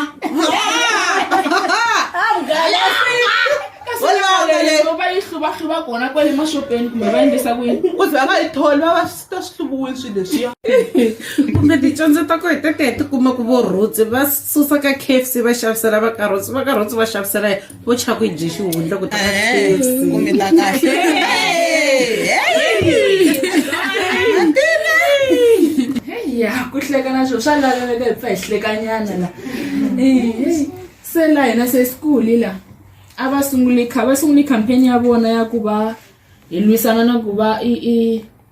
va yi hluvahluva kona kwale maxopeni kumbe va endlisa kwini kuze va nga yi tholi va ta swi hluviwile swilo leswiya kumbe ticondzo ta ko hi teka hi tikuma ku vo rutsi va susa ka KFC va xavisela va karotsi va xavisela vo chaku hi dye xihundla ku ta ka KFC kumbe la kahle ya ku hleka na swilo swa laveka hi pfa hi hlekanyana la se la hina se skuli la a va sunguli campaign ya vona ya ku va hi lwisana na ku va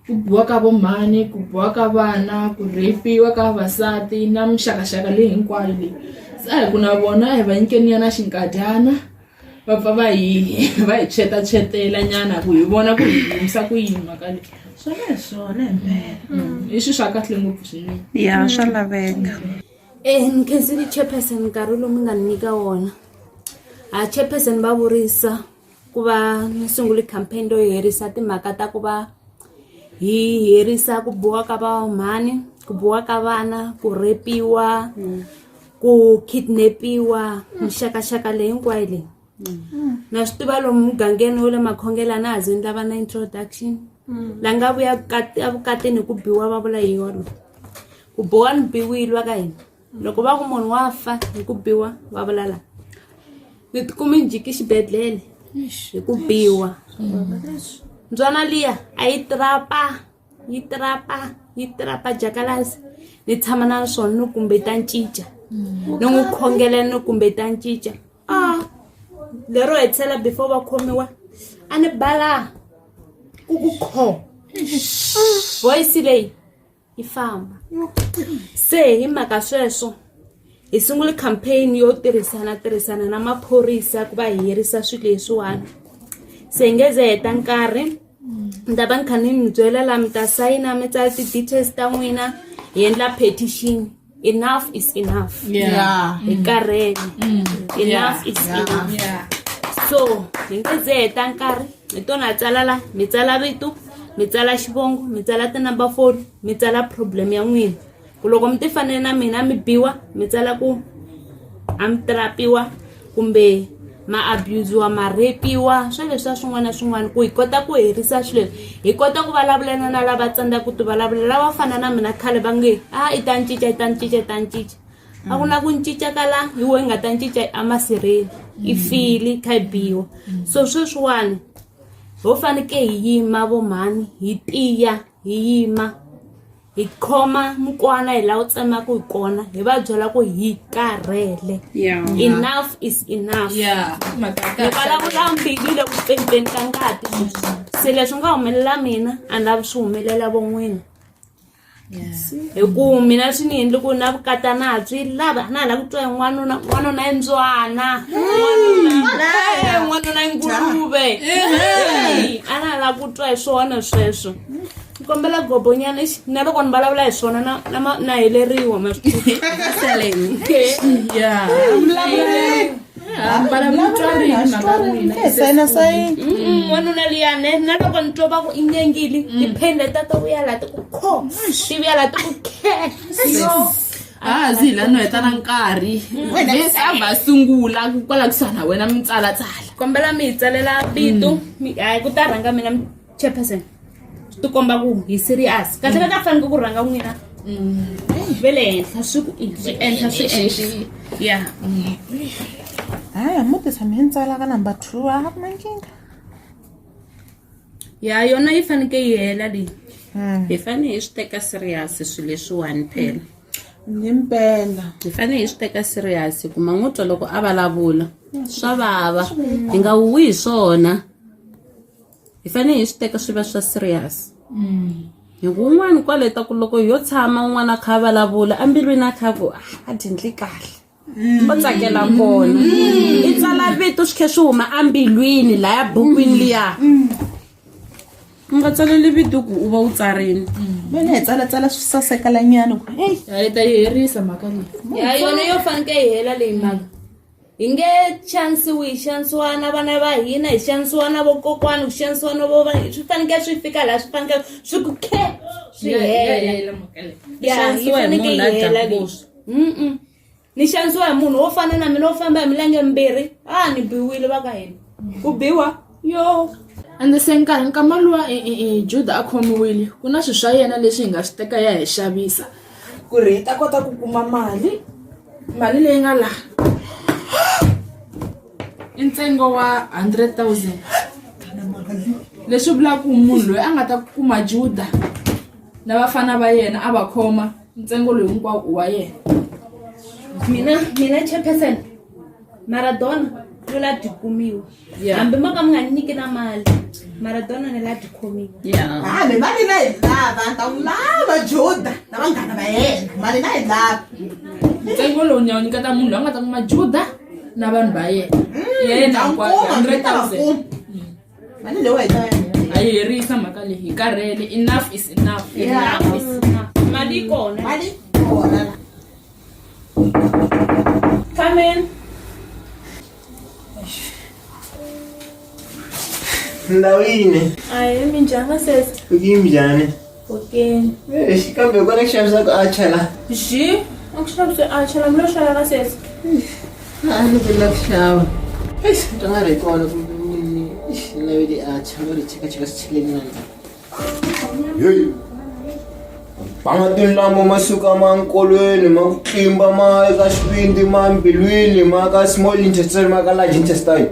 ku biwa ka vomhani ku biwa ka vana ku repiwa ka vavasati na mixakaxaka leyi hinkwayo leyi se a hi ku na vona hi va nyikeni ya na xinkadyana va pfa va hi chetela nyana ku hi vona ku hi humisa ku yini mhaka leyi swona himpela i swilo swa kahle ngopfu swinene ya swa laveka ni khensile chairperson nkarhi lowu mi nga ni nyika wona chairperson va vurisa ku va ni sungule campaign yo herisa timhaka ta ku va hi herisa ku biwa ka vamhani ku biwa ka vana ku repiwa ku kidnapiwa mixakaxaka leyi hinkwayo leyi na swi tiva lomu mugangeni wa le makhongela na hazi ndla va na introduction la nga vuya evukatini ku biwa va vula hi yona ku biwa ni biwile wa ka hina loko va ku munhu wa fa hi ku biwa va vula la ni tikumi njiki xibedhlele hi ku biwa ndzwana liya a yi trapa jakalasi ni tshama na swona ni kumbe ta ncinca ni n'wi khongela ni kumbe ta ncinca lero hetisela before va khomiwa a ni bala ku kho voice leyi yi famba se hi mhaka sweswo hi sungule campaign yo tirhisana na maphorisa ku va herisa swilo leswiwani se hi ngeze heta nkarhi ni ta va ni kha ni mi byela laha mi ta sayina mi tsala ti-details ta n'wina hi endla petition enough is enough hi karhele enough is enough so hi ngeze heta nkarhi hi tona tsala la mi tsala vito mi tsala xivongo mi tsala tinumber phone mi tsala problem ya n'wina ku loko mi ti fanele na mina mi biwa mi tsala ku a mi trapiwa kumbe ma abusiwa ma repiwa swo leswa swin'wana na swin'wana ku hi kota ku herisa swilo hi kota ku vulavulana na lava tsandza ku ti vulavulela lava fana na mina khale va nge i ta ncinca a ku na ku ncinca ka la hi wo hi nga ta ncinca amasirheli i fili kha hi biwa so sweswiwani ho faneke hi yima vomhani hi tiya hi yima hi khoma mukwana hi laha u tsemaka hi kona hi va byela ku hi karhele enough is enough hi vulavula mbilwile ku pempeni ka ngati se leswi nga humelela mina a ni lavi swi humelela von'wini hi ku mina swi ni endli ku na vukatanabyi lava na ha lava ku twa hi n'wanuna i ndzwana n'wanuna i nguluve a na ha lava ku twa hi swona sweswo kombela gobonyana na loko ni vulavula hi swona na heleriwa maseleni ya wanuna liyane na loko ni twa va ku i nyengile tiphende ta to vuya laha ti ku kho ti vuya laha ti ku khe zila no heta na nkarhi bese a va sungula kwala kusuhana na wena mi tsalatsala kombela mi hi tsalela vito hayi ku ta rhanga mina chairperson ti komba ku hi serious kahle ka ta fanele ku rhanga n'wina ve le henhla swi endla swi endli ya hayi amutisa mi ntsala ka number 2 a ku na nkingha ya yona yi faneke yi hela leyi hi fanele hi swi teka serious swilo leswiwani phela nimpela hi fanele hi swi teka serious kuma n'wutwa loko a vulavula swa vava hi nga huwi hi swona hi fanele hi swi teka swi va swa serious hi ku un'wana kwaleta ku loko yo tshama un'wana a kha a vulavula ambilwini a kha ku a dindli kahle o tsakela kona i tsala vito swi khe swi huma ambilwini laya bukwini liya u nga tsaleli vito ku u va u tsarini vene hi tsalatsala swi sasekala nyana ku hi ta yi herisa mhaka leyi ya yona yo faneke hi hela leyi mhaka hi nge xanisiwi hi xanisiwa na vana va hina hi xanisiwa na vokokwani ku xanisiwa na vo swi faneke swi fika laha swi faneke swi ku khe swi hela ya hi faneke hi hela leyi ni xanisiwa hi munhu wo fana na mina wo famba hi milenge mbirhi ni biwile va ka hina ku biwa yo ende se nkarhi nkama luwa Juda a khomiwile ku na swilo swa yena leswi hi nga swi teka ya hi xavisa ku ri hi ta kota ku kuma mali leyi nga laha i ntsengo wa 100,000 leswi vulaka ku munhu loyi a nga ta kuma Juda na vafana va yena a va khoma ntsengo loyi hinkwawo wa yena mina chairperson Maradona yo la dikumiwa hambi maka mi nga nyiki na mali Maradona ni la dikhomiwa mi mali na hi lava ta n'wi lava Juda na vanghana va yena mali na hi lava ntsengo lowu ni ya nyiketa munhu loyi a nga ta kuma Juda na vanhu va yena yena 100,000 mali leyi wa hi ta a yi herisa mhaka leyi hi karhele enough is enough mali yi kona Come in. Ndawini. Ayi minjhanga sesi. Ukimjani? Okay. Kambe kona kuxavisa ku achala. Xi? A ku xavisa achala mi lo xava ka sesi. Ni ku la ku xava. Tanga ri kona kumbe munhu laveli achala ri cheka sicheleni na. Hey. Pangatini lamo masuka mankolweni ma ku tlimba ma eka swivindi ma mbilwini ma ka small intestine ma ka large intestine.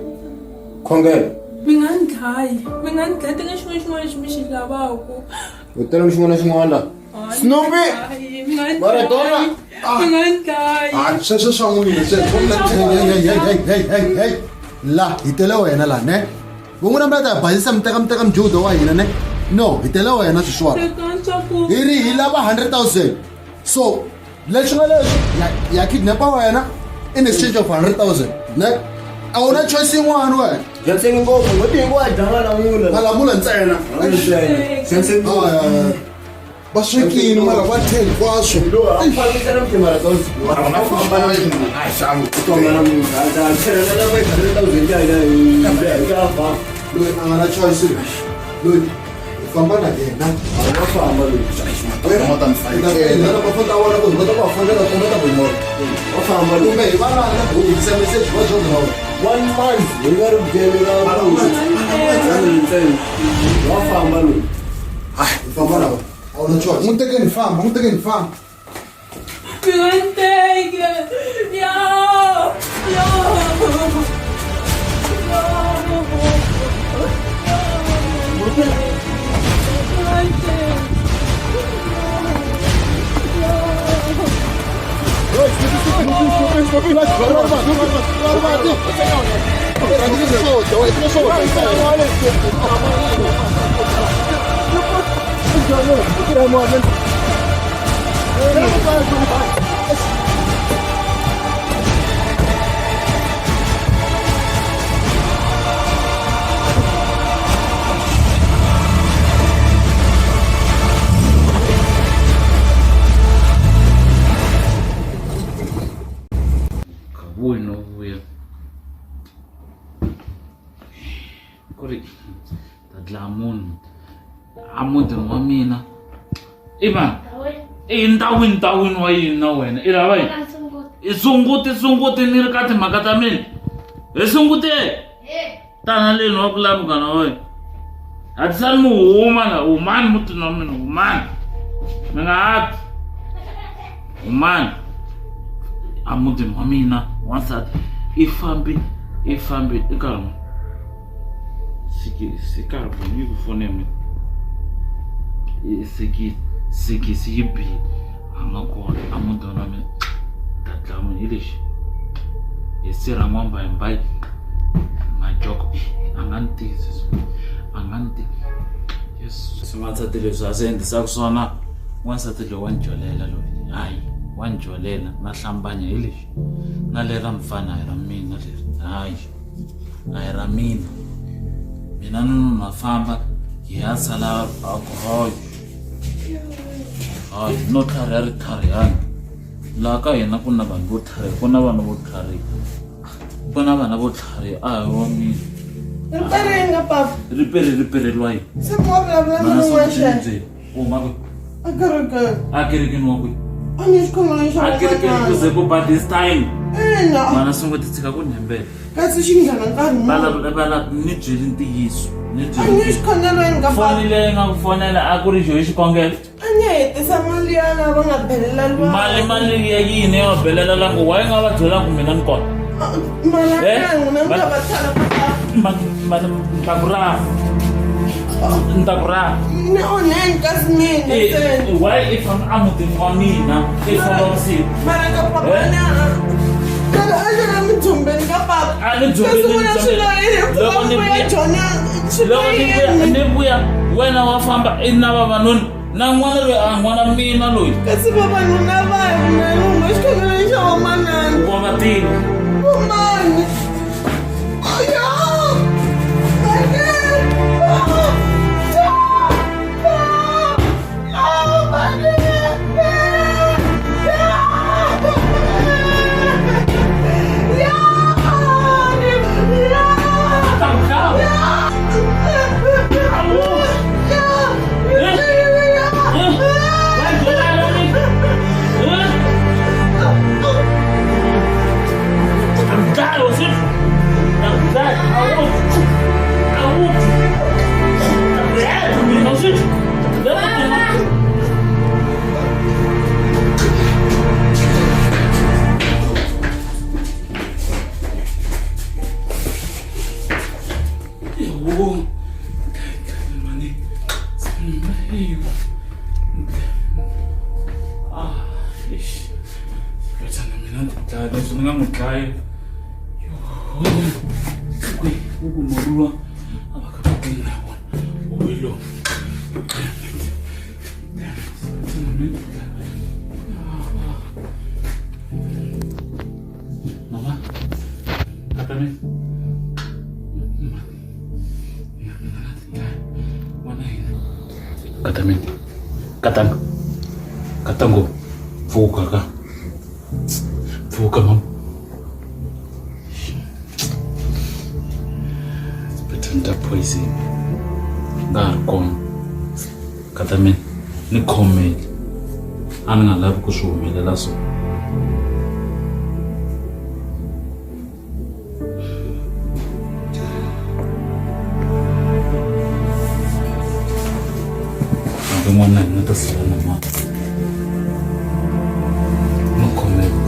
Khongela. mi nga ni dlayi teka xin'wana lexi mi xi lavaka U tela xin'wana na xin'wana la. Snoopy. Maradona. mi nga ni dlayi Sweswo swa n'wina hey la hi tele wena la ne van'wana mi la ta basisa mi teka Juda wa hina ne no hi tele wena swiswara hi ri hi lava 100,000 so leswi nga leswi ya kidnapa wena in exchange of 100,000 ne a wu na choice yin'wana wena Jansengi ngopfu ngoti hinkwayo dlanga lamula. malamula ntsena Jansengi va swekini mara va the hinkwaswo fambisana mti Maradona. Wa famba na yini? Ai xangu ku tonga na munhu. Da tlhela na va 100,000 ya ya va. loyi a nga na choice loyi hi famba na yena Wa famba loyi. mafota a vona ku hi kota ku va fonela kumbe ta vonyora Wa famba loyi. kumbe hi va lana ku hisa message va byona 1 month hi nga ri byelela wa famba loyi. hayi hi famba na vona a wu na choice n'wi tekeni famba mi nga ni teki munhu a mutini wa mina ima i ndawini wa yini na wena i lava yini i sunguti ni ri ka timhaka ta mina hi sungute tana leni wa ku lava munghana wa wena hatisani mi huma la humani mutini wa mina humani mi nga hati humani a mutini wa mina wansati i fambi ikarhi sikarhi yi ku fone mina sikisi yi bihi a nga kona a mutini wa mina tatlamu hi lexi hi sirha n'wambayimbayi majoko a nga ni tisi a nga ni tivi yesu wansati leswi a swi endlisaka swona wansati loyi wa njolela loyi hayi wa njolela na hlambanya hi lexi na lera mfana a hi ra mina leri hayi a hi ra mina na famba hi ya sala alcohol hayi no tlharihani laha ka hina ku na vanhu vo tlhariha ku na vana vo tlhariha a hi wa mina Riperenga papa. Riperelwa yi. Se mo vulavula na n'waxe. Mako. Akerekeni wa kwe. A ni xikhongelo xa wena. Akerekeni ku ze ku but this time. Ina. Mana sungu ti tshika ku nembela. Kasi xi nghena nkarhi muni. Bala ni byeli ntiyiso. A ni xikhongelweni ka papa. Foni leyi nga ku fonela a ku ri xo xikongelo. A ni hetisa mali ya lava nga belela lwa. Mali ya yini yo belela la ku wa nga va byela ku mina ni kona. Mala yangu na nga va tsala papa. Ntakura. Ne oneni kasi mina se. Why if I'm mutini wa mina if I'm Mara ka papa na. Kada aja mi tumbeni ka papa. Ani tumbeni. Kasi wena swilo loko ya Jona. Ni vuya wena wa famba ina vavanuna na n'wana loyi a n'wana mina loyi. Kasi vavanuna va hina lomu xikhongelo xa wa manana. Wa vatini. Mani. Katango, vuka mam. Pretend poison. Ngarkon. Katamin, ni komedi. Ani nga lavi ku swi humelela so. N'wana na ta sala na mati. No komedi.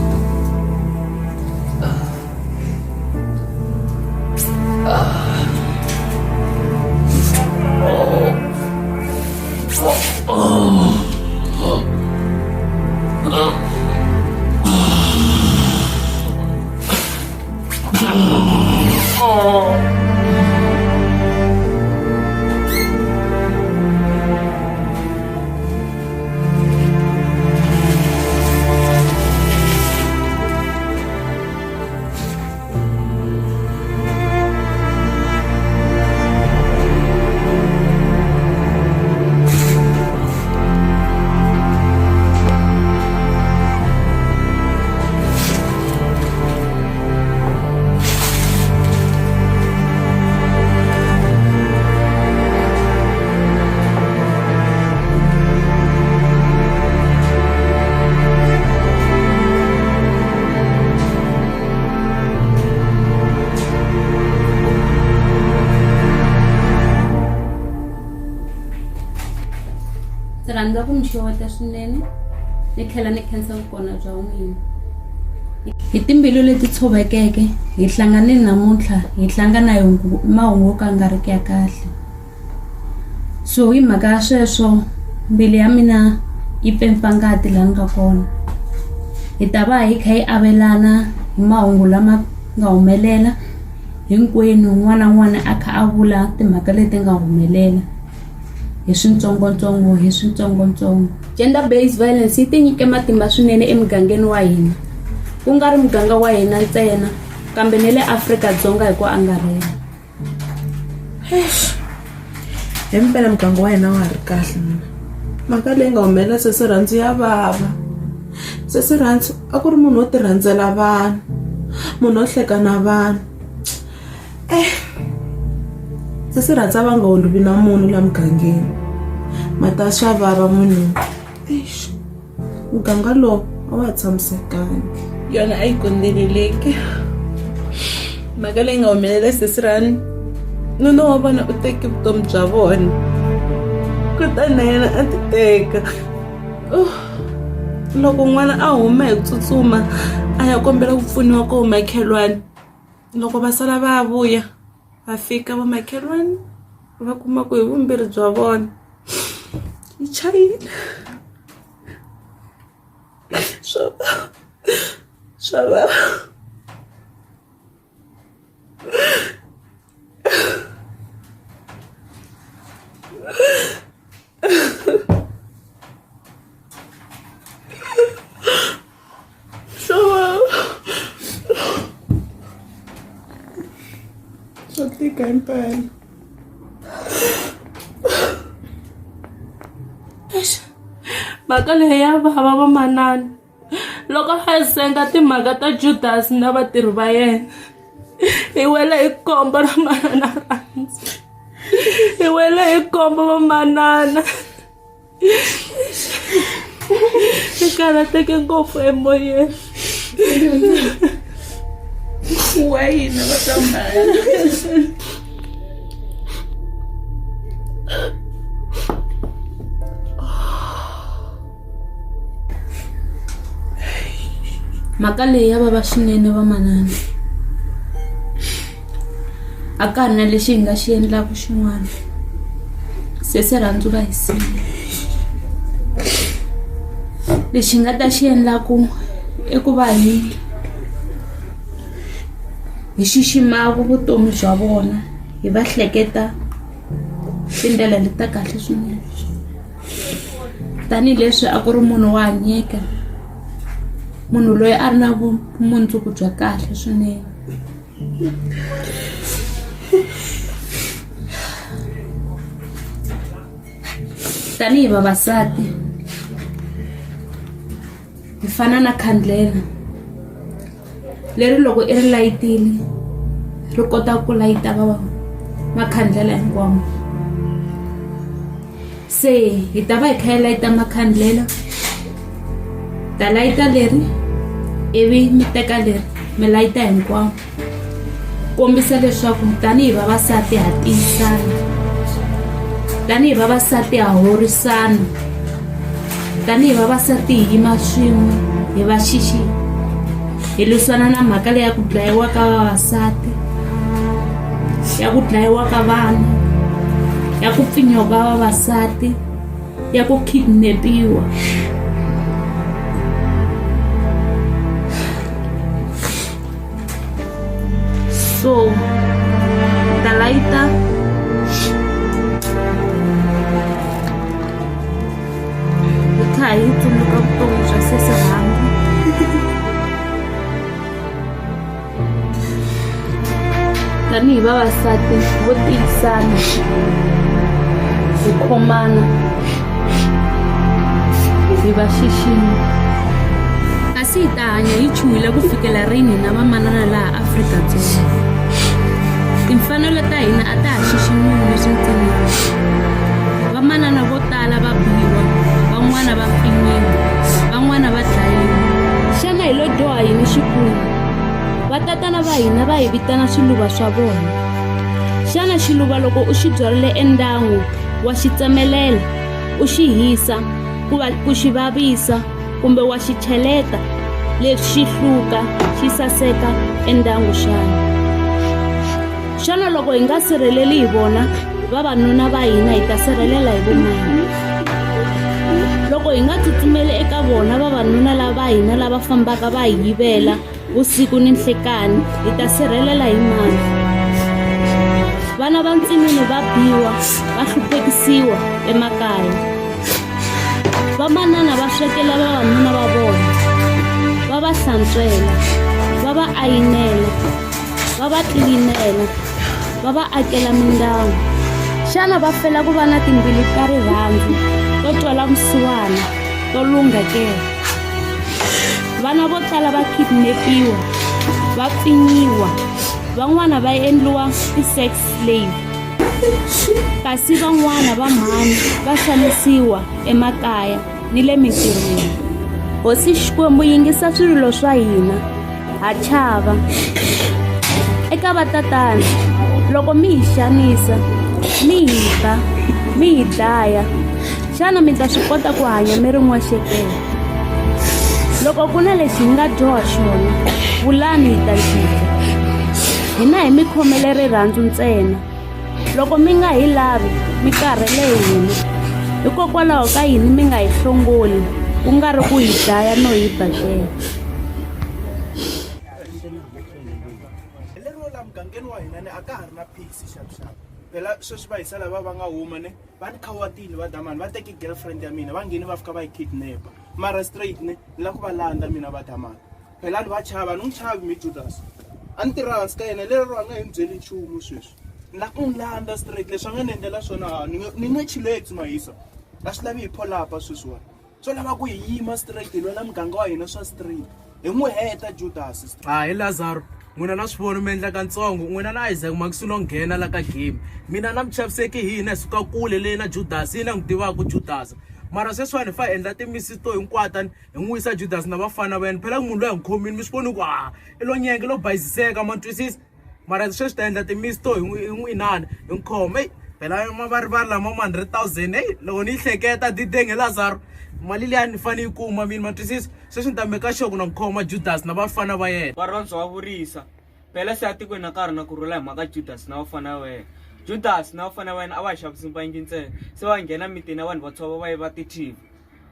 rhandza ku mi xeweta swinene ni tlhela ni khensa vukona bya n'wina. Hi timbilu leti tshovekeke hi hlangane namuntlha hi hlangana hi mahungu ka nga ri ki ya kahle. So hi mhaka ya sweswo mbilu ya mina yi pempa ngati laha ni nga kona. Hi ta va hi kha hi avelana hi mahungu lama nga humelela hinkwenu, n'wana na n'wana a kha a vula timhaka leti nga humelela hi switsongotsongo. Gender based violence yi tinyike matimba swinene emugangeni wa hina, ku nga ri muganga wa hina ntsena kambe na le Afrika-Dzonga hi ku angarhela. Himpela muganga wa hina wa ha ri kahle. Mhaka leyi nga humelela Sesirhandzu ya vava. Sesirhandzu a ku ri munhu wo ti rhandzela vanhu, munhu wo hleka na vanhu. Sesirhandzu a va nga holovi na munhu laha mugangeni, mata swa vava munhu. Muganga lowu a wa ha tshamisekangi. Yona a yi kondeleleki. Mhaka leyi nga humelela Sesirhandzu, nuna wa vona u teke vutomi bya vona, kutani na yena a ti teka. Loko n'wana a huma hi tsutsuma a ya kombela ku pfuniwa ko makhelwani, loko va sala va vuya va fika va makhelwani va kuma ku hi vumbirhi bya vona yi chayile. Swa vava. Swa tika himpela. Mhaka leyi ya vava vamanana. Loko ha senga timhaka ta Judas na vatirhi va yena, hi wela hi khombo ra manana Rhandzu. Hi wela hi khombo vamanana. Hi karhateke ngopfu emoyeni. Wa hina va hlambala. Mhaka leyi ya vava swinene vamanana. A ka ha ri na lexi hi nga xi endlaku xin'wana. Sesirhandzu va hi siyile. Lexi hi nga ta xi endlaku i ku va hi xiximaka vutomi bya vona, hi va hleketa tindlela leti ta kahle swinene. Tanihileswi a ku ri munhu wa hanyeka, munhu loyi a ri na vumundzuku bya kahle swinene. Tanihi vavasati hi fana na khandlela leri loko i ri layitile ri kota ku layita makhandlela hinkwawo. Se hi ta va hi kha hi layita makhandlela, ta layita leri ivi mi teka leri mi layita hinkwawo, kombisa leswaku tanihi vavasati ha tiyisana, tanihi vavasati ha horisana, tanihi vavasati hi yima swin'we hi va xixi, hi lwisana na mhaka leyi ya ku dlayiwa ka vavasati, ya ku dlayiwa ka vana, ya ku pfinyiwa ka vavasati, ya ku kidnapiwa. So ta layita hi kha hi tsundzuka vutomi bya Sesirhandzu. Tanihi vavasati vo tiyisana, hi khomana, hi va xixima. Kasi hi ta hanya hi chuhile ku fikela rini na vamanana laha Afrika-Dzonga. Timfanelo ta hina a ta ha xiximiwi leswintsinini. Vamanana vo tala va biwa, van'wana va pfinyiwa, van'wana va dlayiwa. Xana hi lo dyoha yini xikulu? Vatatana va hina va hi vitana swiluva swa vona. Xana xiluva loko u xi byarile endyangu wa xi tsemelela, u xi hisa, ku xi vavisa kumbe wa xi cheleta leswi xi hluka xi saseka endyangu xana loko hi nga sirheleli hi vona vavanuna va hina hi ta sirhelela hi vumani? Loko hi nga tsutsumeli eka vona vavanuna lava hina lava fambaka va hi yivela vusiku ni nhlekani hi ta sirhelela hi mani? Vana va ntsinini va biwa va hluphekisiwa emakaya, vamanana va swekela vavanuna va vona, va va hlantswela, va va ayinela, va va tlilinela, va va akela mindyangu. Xana va fela ku va na timbilu ta rirhandzu to twala vusiwana to lungha ke? Vana vo tala va kidnapiwa, va pfinyiwa, van'wana va endliwa ti-sex slave, kasi van'wana va mhani va xanisiwa emakaya ni le mintirhweni. Hosi Xikwembu yingisa swirilo swa hina, ha chava. Eka vatatana, loko mi hi xanisa, mi hi ba, mi hi dlaya, xana mi ta swi kota ku hanya mi ri n'waxekela? Loko ku na lexi hi nga dyoha xona, vulani hi ta cinca. Hina hi mi khomele rirhandzu ntsena. Loko mi nga hi lavi, mi karhele hina. Hikokwalaho ka yini mi nga hi hlongoli, ku nga ri ku hi dlaya no hi badlela. Mugangeni wa hina ne a ka ha ri na peace xavuxavu. Phela sweswi va hisa lava va nga huma ne va ni khawatile va damani va teke girlfriend ya mina va ngheni va fika va yi kidnapa mara straight ne ni la ku va landza mina va damani. Phela ni va chava ni n'wi chavi mi Judas a ni tirha hansi ka yena lero a nga hi ni byeli nchumu sweswi ni la ku n'wi landza straight leswi a nga ni endlela swona ni nge chileti mahisa a swi lavi hi pholapa sweswiwani swo lava ku hi yima straight hi lwela muganga wa hina swa straight hi n'wi heta Judas. Hi Lazaro, n'wina na swivoni mi endla katsongo, n'wina na Isaac Makusulo nghena la ka game. Mina na Mchaviseki hina suka kule leyi na Judas hina n'wi tivaka Judas. Mara sweswiwani fa endla timisi to hinkwato hi n'wi yisa Judas na vafana va yena phela munhu loyi a n'wi khomile mi swi voni ku i lo nyenge lo bayisiseka ma twisisa. Mara sweswi ta endla timisi to hi n'wi inana hi n'wi khoma phela mavarivari lama 100,000 loko ni yi hleketa didenge Lazaro mali leyi ni fane yi kuma mina ma twisisa sweswi ni ta meka sure ku na khoma Judas na vafana va yena. Varondzo wa vurisa phela se atikweni na karhi na ku rhula hi mhaka Judas na vafana va yena. Judas na vafana va yena a va xavisi mpangi ntsena se va nghena mitini ya vanhu vatshova va yiva ti-TV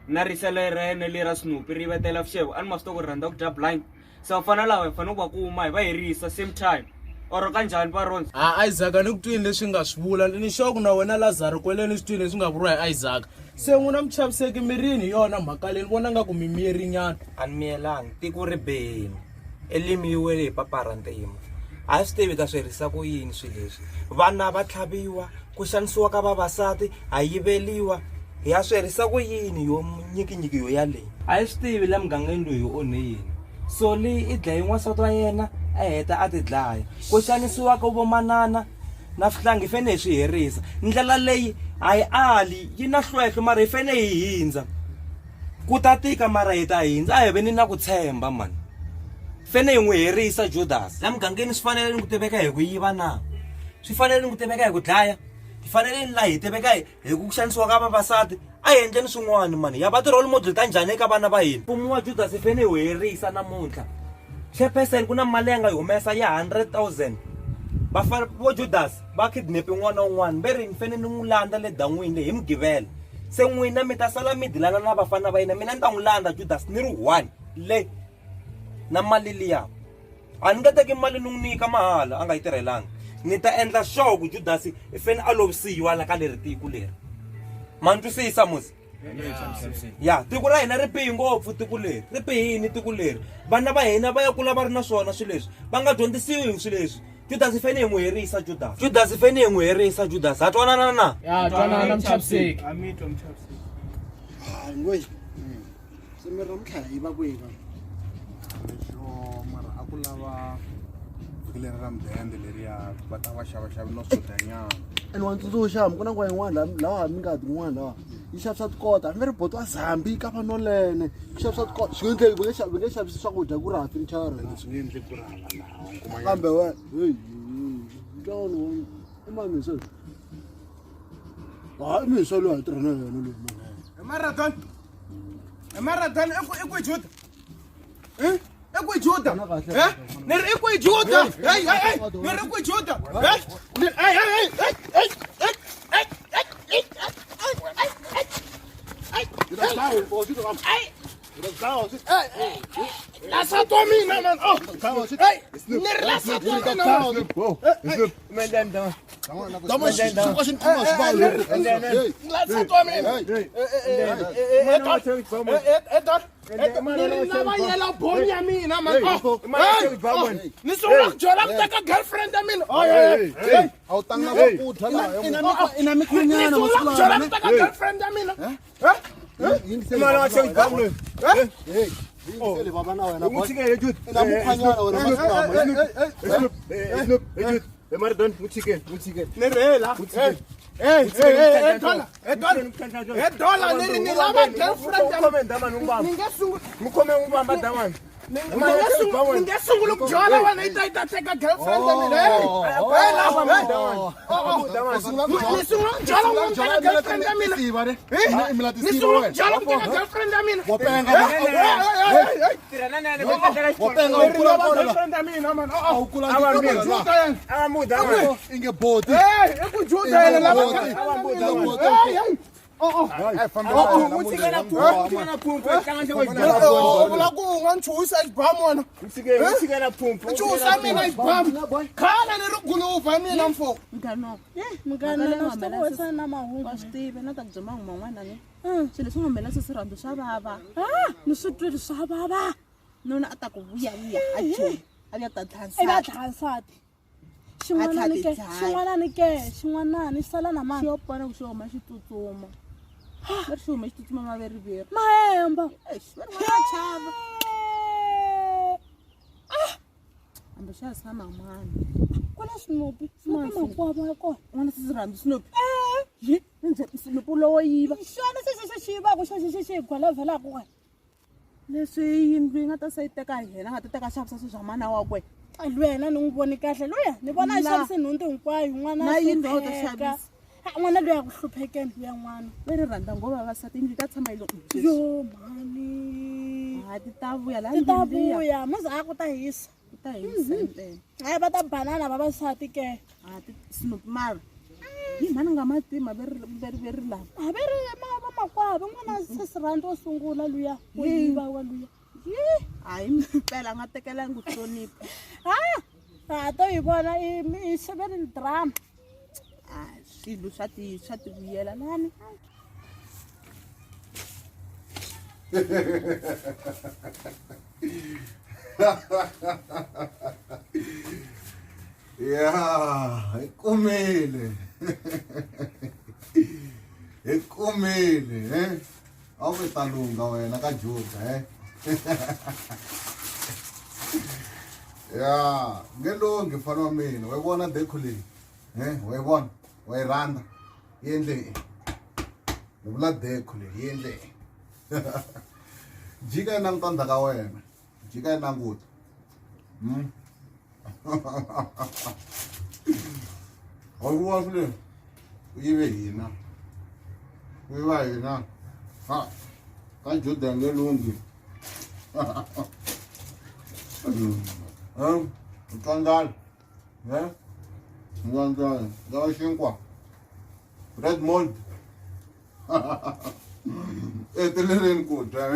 na risele ra yena le ra Snoopy ri vetela vuxevo a ni ma swi ku rhandza ku dya blind se vafana lava hi fanele ku va kuma hi va herisa same time or kanjhani Varondzo. Isaac a ni ku twini leswi nga swi vula ni sure ku na wena Lazaro kweleni swi twini leswi nga vuriwa hi Isaac se n'wina Mchaviseki mirini yona mhaka leyi ni vona nga ku mimiyeri nyana. A ni miyelangi tiko ri bihini elim yi wele hi papara ntima a swi tivi ta swi herisa ku yini swilo leswi vana va tlhaviwa ku xanisiwa ka vavasati a yiveliwa hi ya swi herisa ku yini yo nyikinyiki yo yaleyi a yi swi tivi la mugangeni loyi hi onhe yini so leyi i dlaye n'wansati wa yena a heta a ti dlaya ku xanisiwa ka vomanana na swihlangi hi fene hi swi herisa ndlela leyi a yi ali yi na hlwehlwe mara hi fene hi hindza ku ta tika mara hi ta hindza a hi veni na ku tshemba mani fene hi n'wi herisa Judas la mugangeni swi fanele ni ku tiveka hi ku yiva na swi fanele ni ku tiveka hi ku dlaya hi fanele ni la hi tiveka hi ku xanisiwa ka vavasati a hi endleni swin'wana mani ya va ti-role model ta njhani eka vana va hina mfumo wa Judas hi fene hi herisa namuntlha chairperson ku na mali ya nga yi humesa ya 100,000 vafana vo Judas va kidnapi n'wana wun'wana ve ri ni fene ni n'wi landza le dan'wini hi mugivela se n'wina mi ta sala mi dilana na vafana va yina mina ni ta n'wi landza Judas ni ri 1 le na mali liya a ni nga teki mali ni n'wi nyika mahala a nga yi tirhelanga ni ta endla sure ku Judas i fene a lovisiwa la ka leri tiko leri ma ni twisisa musi ya tiko ra hina ri bihi ngopfu tiko leri ri bihini tiko leri vana va hina va ya kula va ri na swona swilo leswi va nga dyondzisiwi hi swilo leswi Judas i fene hi n'wi herisa Judas i fene hi n'wi herisa Judas ha twanana na ya twanana Mchaviseki a mi twa Mchaviseki ngoyi se mi romtlha hi va kweva leswo mara a ku lava vhikilera ra mudende leriya va ta va xavaxavi no swodanyana ene wa ntsundzuxa mi ku na nkwaya yin'wana lawa mi nga tin'wana lawa yi xavisa tikota mi ri boto wa Zambi ka vanolene ku xavisa tikota swi nge vi nge xavisi swakudya ku raha tinchara swi nge endli ku ri hava laha kambe we heyi ntano i mamiso hayi miso loyi a tirha na yena loyi marathon Maradhan ekwe Juda. Ekwe Juda. Nere ekwe Juda. Hey. Nere ekwe Juda. Lasa to mina man. Oh. Hey. Nere lasa to mina. Maradhan, mutsike. Nerela. Dola ni lava girlfriend ningesungula ukujola wena itayiteka girlfriend Mahemba. Ambasha sama mani. Kona Snoopy. Snoopy makwabo yakho. Ngona siziranda Snoopy. Ye, nje Snoopy lo yiba. Shona seseshiba ku sheshe gwala vela ku. Leswi yindlu ngata sayiteka yena ngata teka xavisa swi swa mana wakwe. Lwena ni ngivoni kahle loya. Ni vona xavisa nhunti hinkwayo n'wana. Na yindlu auto xavisa. N'wana loyi a ku hluphekeni ya n'wana ve ri rhandza ngova vavasati yindlu ta tshama yi lo yo mani ti ta vuya laha ti ta vuya muzi a ku ta hisa hayi va ta banana vavasati ke Snoopy mara hi mani nga matima ve ri lava a ve ri va makwavo n'wana sesirhandzi wo sungula luya wo yiva wa luya hayi mpela a nga tekelangi ku hlonipha a to yi vona i xeverini drama swilo swa ti vuyela lani ya ikumile awutalunga wena ka Juda ya ngelongi mfana wa mina wayibona dekho leyi wayibona wayiranda yendle nivula dekho leyi yendle jika yi languta ndzhaka ka wena jika yi languta wayivona swile u yive hina ka Juda ngelungi Mtandali, Mtandali, dawa shinkwa, red mold. Eteleren kuta,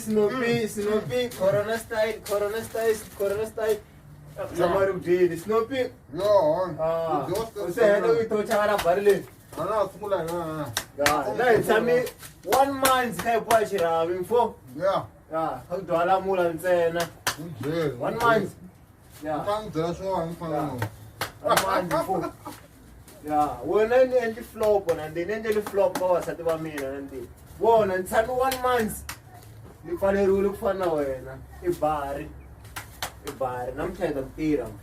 Snoopy, Corona style. Samaru did Snoopy. No, Tell me 1 month help watch it info. Yeah. How do I mula and say 1 month. Yeah. 1 month before. Yeah. When I end the flop and then end the flop was at the 1 million and the one and tell me 1 month. You find a rule for now. A bar. I'm telling them theorem.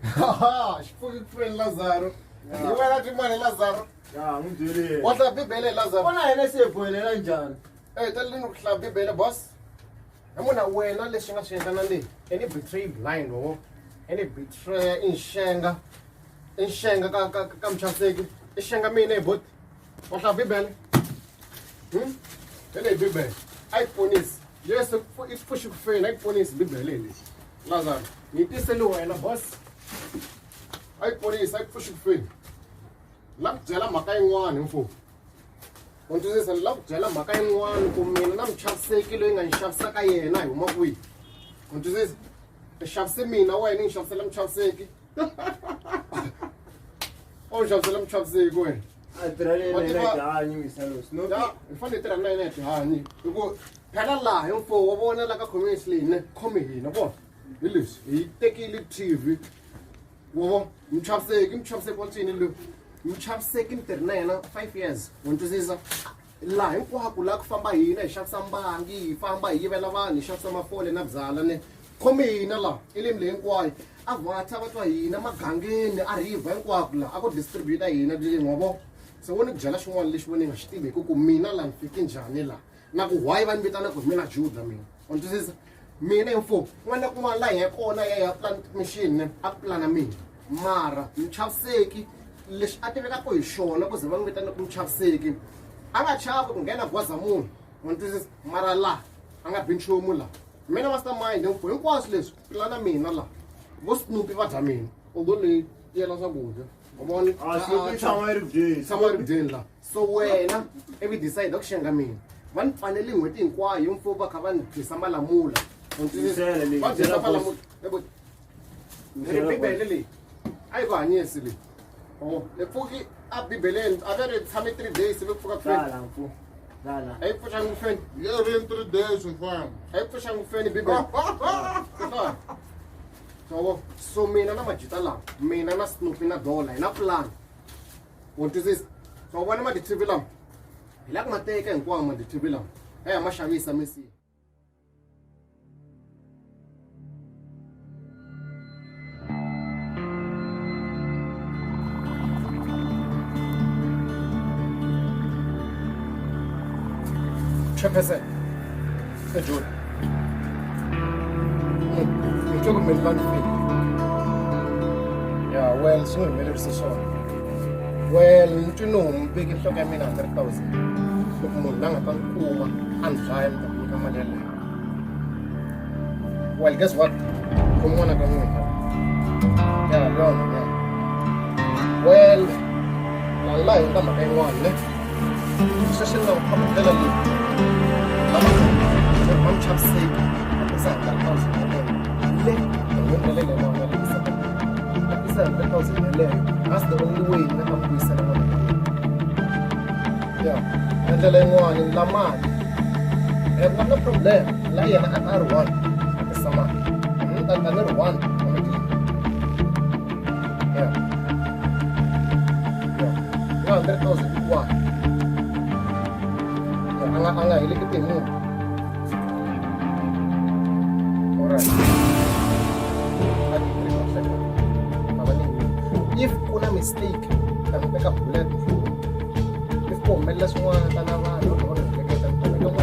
Haha, spoken friend Lazaro. You went to money Lazaro. What's up, Bibele Lazaro? When I say for an John. Hey, tell me club Bibele boss. I'm gonna wear not listening to any betray blind or any betray in Shanga. Enxenga ka Mchaviseki. Enxenga mina ebot. Wa hlava Bibele. Ele Bibele. Ayiponisi. Yesu ifusha kufeni ayiponisi Bibele le. Lazaro. Ngitisele wena boss. Ayiponisi ayifusha kufeni. La kubyela mhaka yin'wana mfo. U twisisa la kubyela mhaka yin'wana ku mina na Mchaviseki loyi nga ni xavisaka yena hi huma kwihi. U twisisa? I xavise mina wena ni xavisela Mchaviseki. O xavisela Mchaviseki wena. A tirha leyi tihanyi misalosi no hi fanele tirha na yena tihanyi hikuva phela laha hi mfuwo wa vona la ka community leyi ne khomi hina vona hi leswi hi tekile TV wa vona Mchaviseki wa ncini loyi Mchaviseki ni tirhi na yena 5 years wa twisisa laha hinkwako laha ku famba hina hi xavisa mbangi hi famba hi yivela vanhu hi xavisa mafole na byala ne khomi hina laha elim leyi hinkwayo a vhatha va twa hina magangeni a rhivha hinkwako laha a ku distributa hina leyi wa vona se wo ni ku byela xin'wana lexi vo ni nga xi tiveki ku mina laha ni fiki njhani laha na ku why va ni vitana ku mina Juda mina u twisisa mina hi mfumo kun'wana na kun'wana laha hi ya kona ya plan mission a ku plana mina mara Mchaviseki lexi a tivekaka hi xona ku ze va n'wi vitana ku Mchaviseki a nga chavi ku nghena gwaza munhu u twisisa mara laha a nga bi nchumu laha mina mastermind hinkwaswo leswi plana mina laha vo Snoopy va dya mina although leyi yela swakudya tshama ri dyeni laha so wena ivi decide ku xenga mina va ni fanele n'hweti hinkwayo hi mfumo va kha va ni dyisa malamula va dyisa malamula ri Bibele leyi a yi ku hanyisi leyi le pfuki a Bibeleni a ve ri tshame 3 days ve ku pfuka kufeni a yi pfuxangi kufeni in 3 days mfana. a yi pfuxangi kufeni Bibele so mina na majita lawa mina na Snoopy na Dola hi na plan u twisisa so vona ma-TV lama hi la ku ma teka hinkwawo ma-TV lama a ya ma xavisa misiya Mchaviseki eJuda Ngicela bantu fini. Yeah, well, so we made swona. Well, ntino umbeki inhloko ya mina 100,000. Umuntu la ngaphankuma andlaya mntu mali yale. Well, guess what? Kumona ka mina. Yeah, yeah. Well, la inda makayin'wana ne. Session lo khoma ndlela leyi. Mama Mchaviseki akasanga house le ngomele le mama le isa 100,000 le. That's the only way na kambuisa na mali. Yeah, ndlela yin'wana la mali. No problem. La yena a R1 akasama. Ndanda ni R1. Yeah. 100,000 kwa. Anga ile kitemu. Alright. If kuna mistake, kami peka bullet. If ko mela semua tanaman, no kita bullet.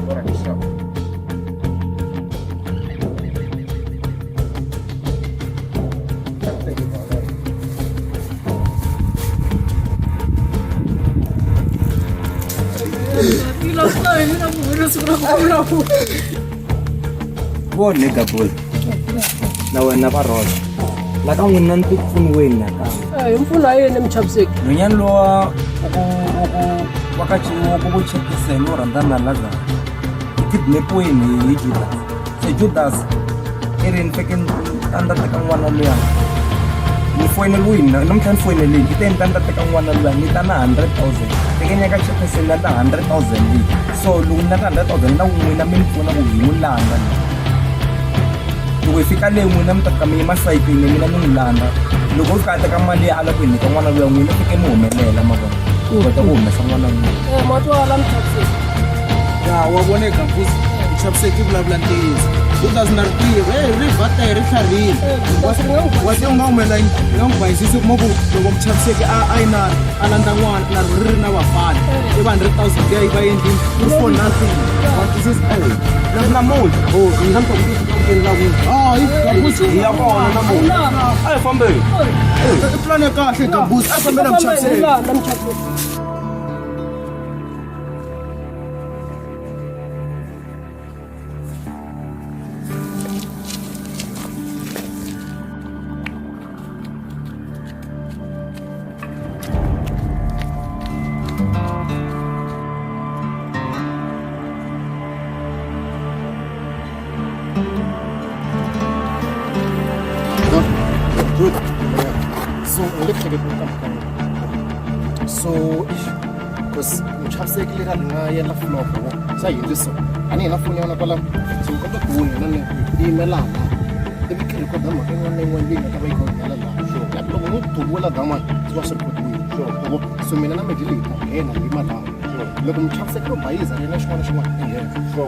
Alright, stop. Bo nigga boy. Na wena va rola. La ka n'wina ni tipfuni weni nakambe. Hi mpfuno wa yena Mchaviseki. Nhwanyana lowa wa ka ku chekisa no rhandzana na Lazaro. Kidnapiweni hi Judas. Se Judas i ri ni feke anda teka n'wana luya. Ni foyinela wini namuntlha ni foyineleni i te ni ta ni ta teka n'wana luya ni ta na 100,000. Teke nyaka chekiseni na ta 100,000 leyi. So loko ni na 100,000 na n'wina mi ni pfuna ku hi n'wi langa. Loko hi fika le n'wina mi ta fika mi yima sayitini mina ni n'wi langa. Loko fika a teka mali ya ala ku hi nyika n'wana luya n'wina fike mi humelela mavona. Ku kota ku humesa n'wana luya. Matwala Mchaviseki. Ya wa voneka mfuzi Mchaviseki vulavula ntiyiso. judas na ri tiva ri vata ri tlharihile wase u nga humelangi u nga n'wi bayisisi kuma ku loko Mchaviseki a yi na a landza n'wana na ri na vafana i va 100,000 leyi va endlini ri for nothing namuntlha ya vona namuntlha a hi fambeni i plan ya kahle gambusi a fambe na Mchaviseki So, because Mchaviseki le ka nga yela flop sa yendle so ani na phone yana kwala so ka go yena ne di melana e bi kire ko dama ke ngone ngwe ka ba iko ngala la so ya lo mo to bola dama so sa ko du so mina na medile ka ena di mata lo Mchaviseki ro bayiza le na shona shona so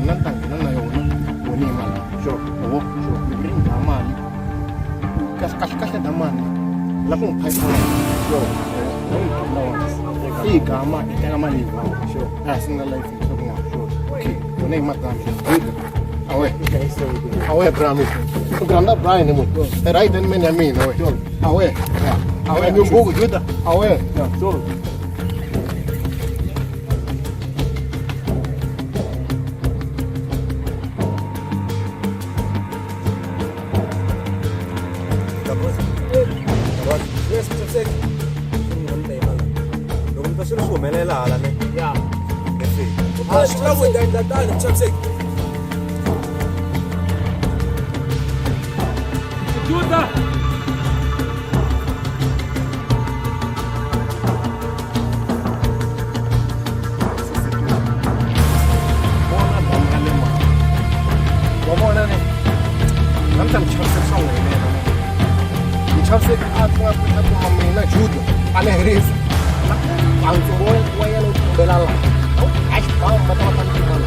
mina ntanga na yona woni mala so ni dama kahle dama la ko phaipa so igama iteka mali ngao sure singa life ngoma sure okay yona imatana awe brami granda brian mo right and men yamin awe nyumbuku juta awe sure yes Mchaviseki silo humelela la ne ya sila wenda ndatana Mchaviseki juda wabona ne namta Mchaviseki songa ne Mchaviseki atwa kwa mina juda ale heresi ang boy waya lo belala ay pa mata pantingan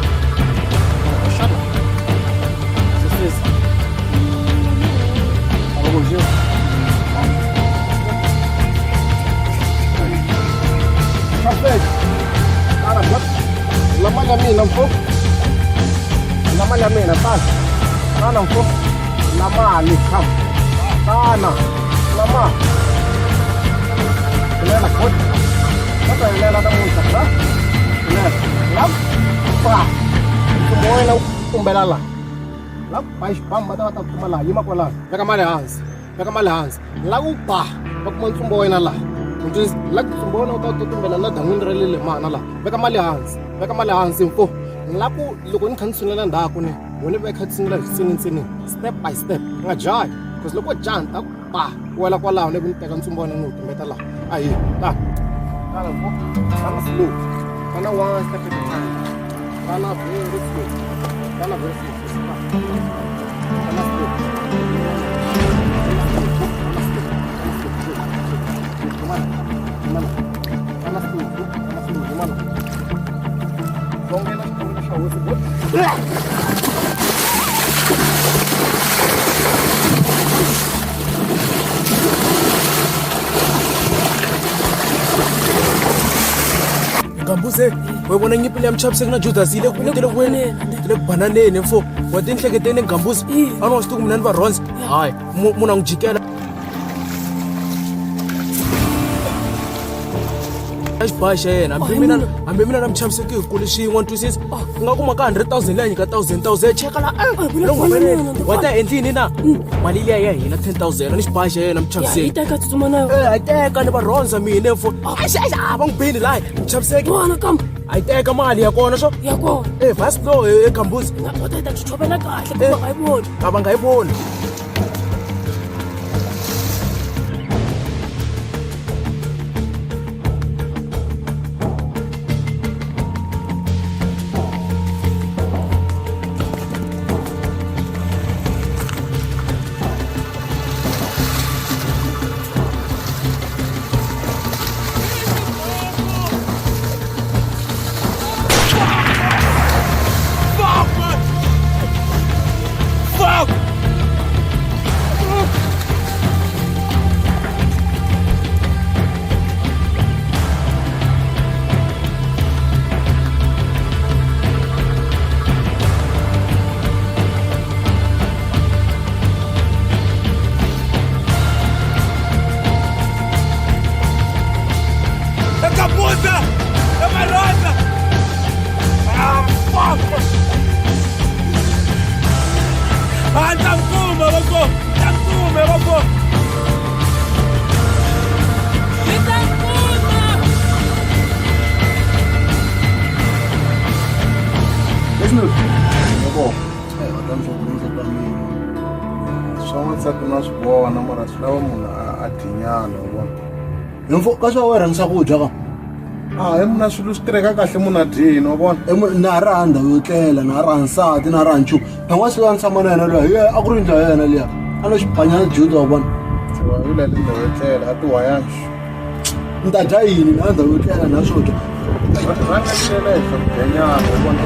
shut up this is algo jo Mchaviseki ara bat lama lami nampo lama lami na pas ana mpo lama ali kam ana lama lela kot apa lela da multa ba lela lap pa kumoy na umbelala lap pa spam bata ta kumala yima kola beka mali hansi la upa bakuma tsumboy na la ntis la tsumboy na ta tumbela na dangun relele mana la beka mali hansi mfo laku loko ni khantsungela ndhaku ne wona va khantsungela sini step by step nga jayi because loko janta pa wala kwalaho ne teka ntsumbona no tumbeta la ayi ta kana mfo kana slow kana one step at a time kana very slow kana slow Gambuze webona nyipile ya Mchaviseki na Judas ile kuletele kwene ile bananeni mfo watinhleketeni Gambuze anosistuku mina ni va ronza hayi munhu angijikela xibayi xa yena hambi mina na Mchaviseki hi kule xin'we twisisa nga kuma ka 100,000 leyi nyika 1,000 cheka la wa ta endlini na mali liya ya hina 10,000 ni xibayi xa yena Mchaviseki yi teka tsutsuma na a yi teka ni va rhonza mina mfo a va n'wi bini layi Mchaviseki a yi teka mali ya kona swo baslo Gambuze ta ta chuchovela kahle kuba nga yi voni a va nga yi voni Mavoko. Swan'wansati na swi vona mara swi lava munhu a dinyana wa Info ka swa wena ngisakudya ka. he muna swilo swi tirheka kahle munhu a dyini wa vona Na ra ndhawu yo tlela na ra nsati na ra nchumu. Phangwa swi va tshama na yena loya. A ku ri ndhawu ya yena liya. A lo xibanyana Juda wa vona. yile le ndhawu yo tlela a ti wayanxi Ni ta dya yini na ndhawu yo tlela na swo dya. rhanga tlela hi hlakudanyana wa vona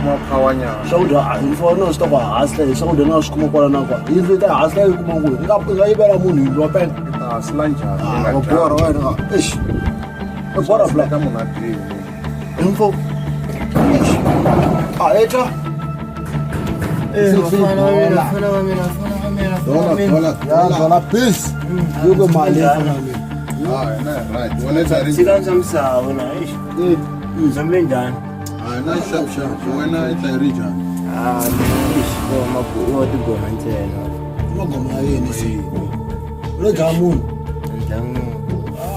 maphawanyana Swakudya info no swi ta ku hasla hi swakudya na swi kuma kwala na kwala. Yindlu ta hasla yi kuma nguni. Yi nga yivela munhu yindlu wa pena. ta hasila njhani Va borha wena. Eish. Va borha bla. ka munhu a dyini Info. Eta. Dola peace. Yuko mali fana mimi. right wena i tayari Sikanza msawa na ish. Mzambe njani? na shap wena i tayari njhani Ish kwa mabuo tigoma ntsena. Magoma yini si. Lo dya munhu. Njani?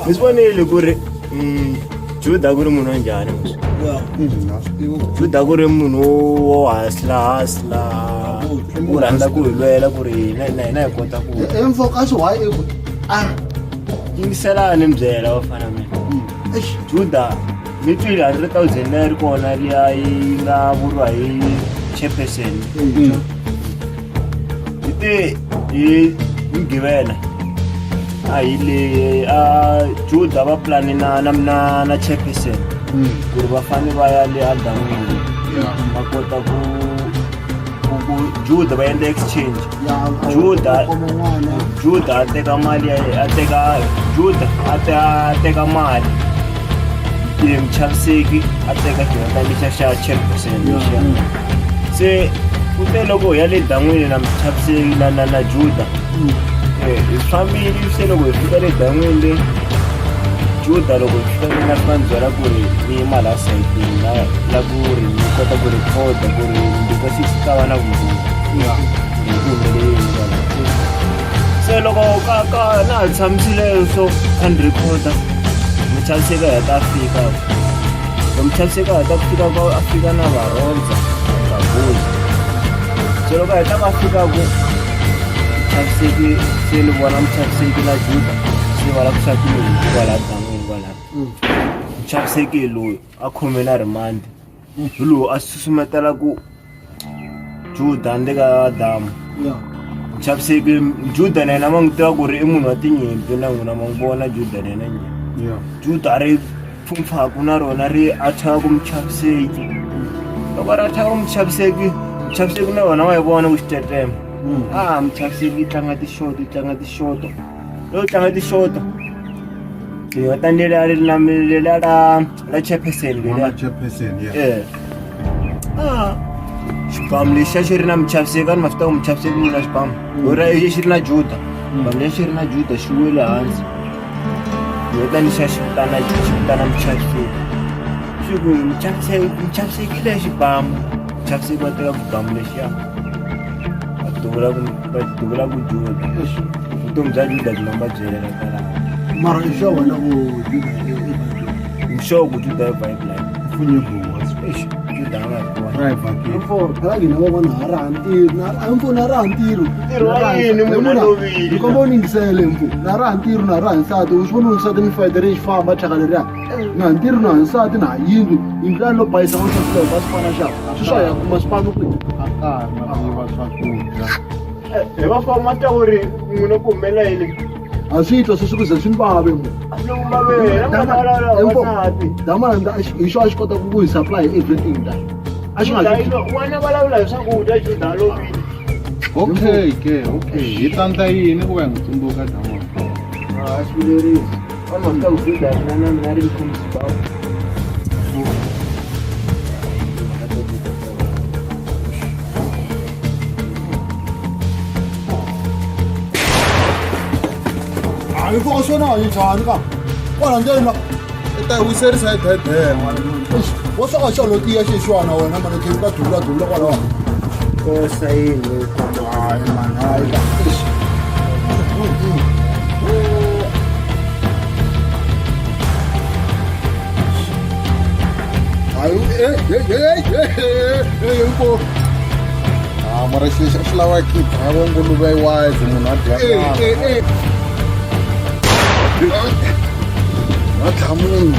Misibonile ku ri Juda ku ri munhu wa njhani mos. Juda ku ri munhu wo hasla ku rhandza ku hilwela ku ri na hi kota ku Info ka swi why yingiselani mbyela wa fana mina. Juda ni twile 100,000 leri kona liya yi nga vuriwa hi chairperson. Hi givena a hi le a Juda va plani na chairperson ku ri va fane va ya le adamini va kota ku Juda va endla exchange. Juda a teka mali Juda a teka mali Mchaviseki a teka xihota lexa xa chairperson lexiya. Se ku te loko hi ya le dan'wini na Mchaviseki na Juda hi fambile se loko hi fika le dan'wini le Juda loko hi fika na swi va ni byela ku ri ni mali a sayitini la ku ri ni kota ku rikhoda ku ri ndiko 6 ta va na vumbhoni se loko ka na ha tshamisile so a ni rikhoda Mchaviseki a heta a fika Mchaviseki a heta ku fika a fika na varondza vabuzi se loko a heta ka fikaku Mchaviseki se ni vona Mchaviseki na Juda se va la ku xakile hi kwala dan'wini kwala Mchaviseki loyi a khome na rimandi hi lowu a susumetela ku Juda ndi ka damu Mchaviseki Juda na yena ma n'wi tiva ku ri i munhu wa tinyimpi na n'wina ma n'wi vona Juda na yena Juda a ri phumphaku na rona ri athaka Mchaviseki loko a ri athaka Mchaviseki na yona wa yi vona ku xitetema Mchaviseki yi tlanga tishoto loko yi tlanga tishoto hota leliya la chairperson leliya xibamu lexiya xi ri na Mchaviseki a ni ma swi tiva ku Mchaviseki ni na xibamu xi ri na Juda xibamu lexa xi ri na Juda xi wele hansi hi hota lexiya xi vitana Mchaviseki swi ku Mchaviseki leya xibamu Mchaviseki va teka xibamu lexiya va duvula ku Juda vutomi bya Juda byi nga byelela kwalaho mara i sure wena ku Juda I'm sure ku Juda i Bible funye buwa special Juda nga kwa info phela ke no bona ha ra ntiro na info na ra ntiro wa yini munhu lovile ni komba uningisele info na ra ntiro na ra nsati u swona unsati ni fayidere xi famba thaka leriya na ntiro na nsati na yindlu yindlu lo bayisa ngo swa ba sifana xa swi ya kuma swipano ku he va famba ta ku ri n'wina ku humelele a swi twa swi ku ze swi mbave mo damanda hi xo a xi kota ku yi supply everything da a xi nga wena vulavula hi swakudya Juda lovile okay hi tandza yini ku va hi n'wi tsundzuka dama swi vilerisi va ma ta ku Juda na ri khomisi bawu Ai fo swona hi tshwana ka. Kwala ndlela. ta wiserisa hi dede Wo swa xa lo tiya xixwana wena mara ke ka dula kwala. ko sayini Ai man ai ka. Inkomu. Mara xi lava khipha a va nguluve wise munhu a dya a dlaya munhu.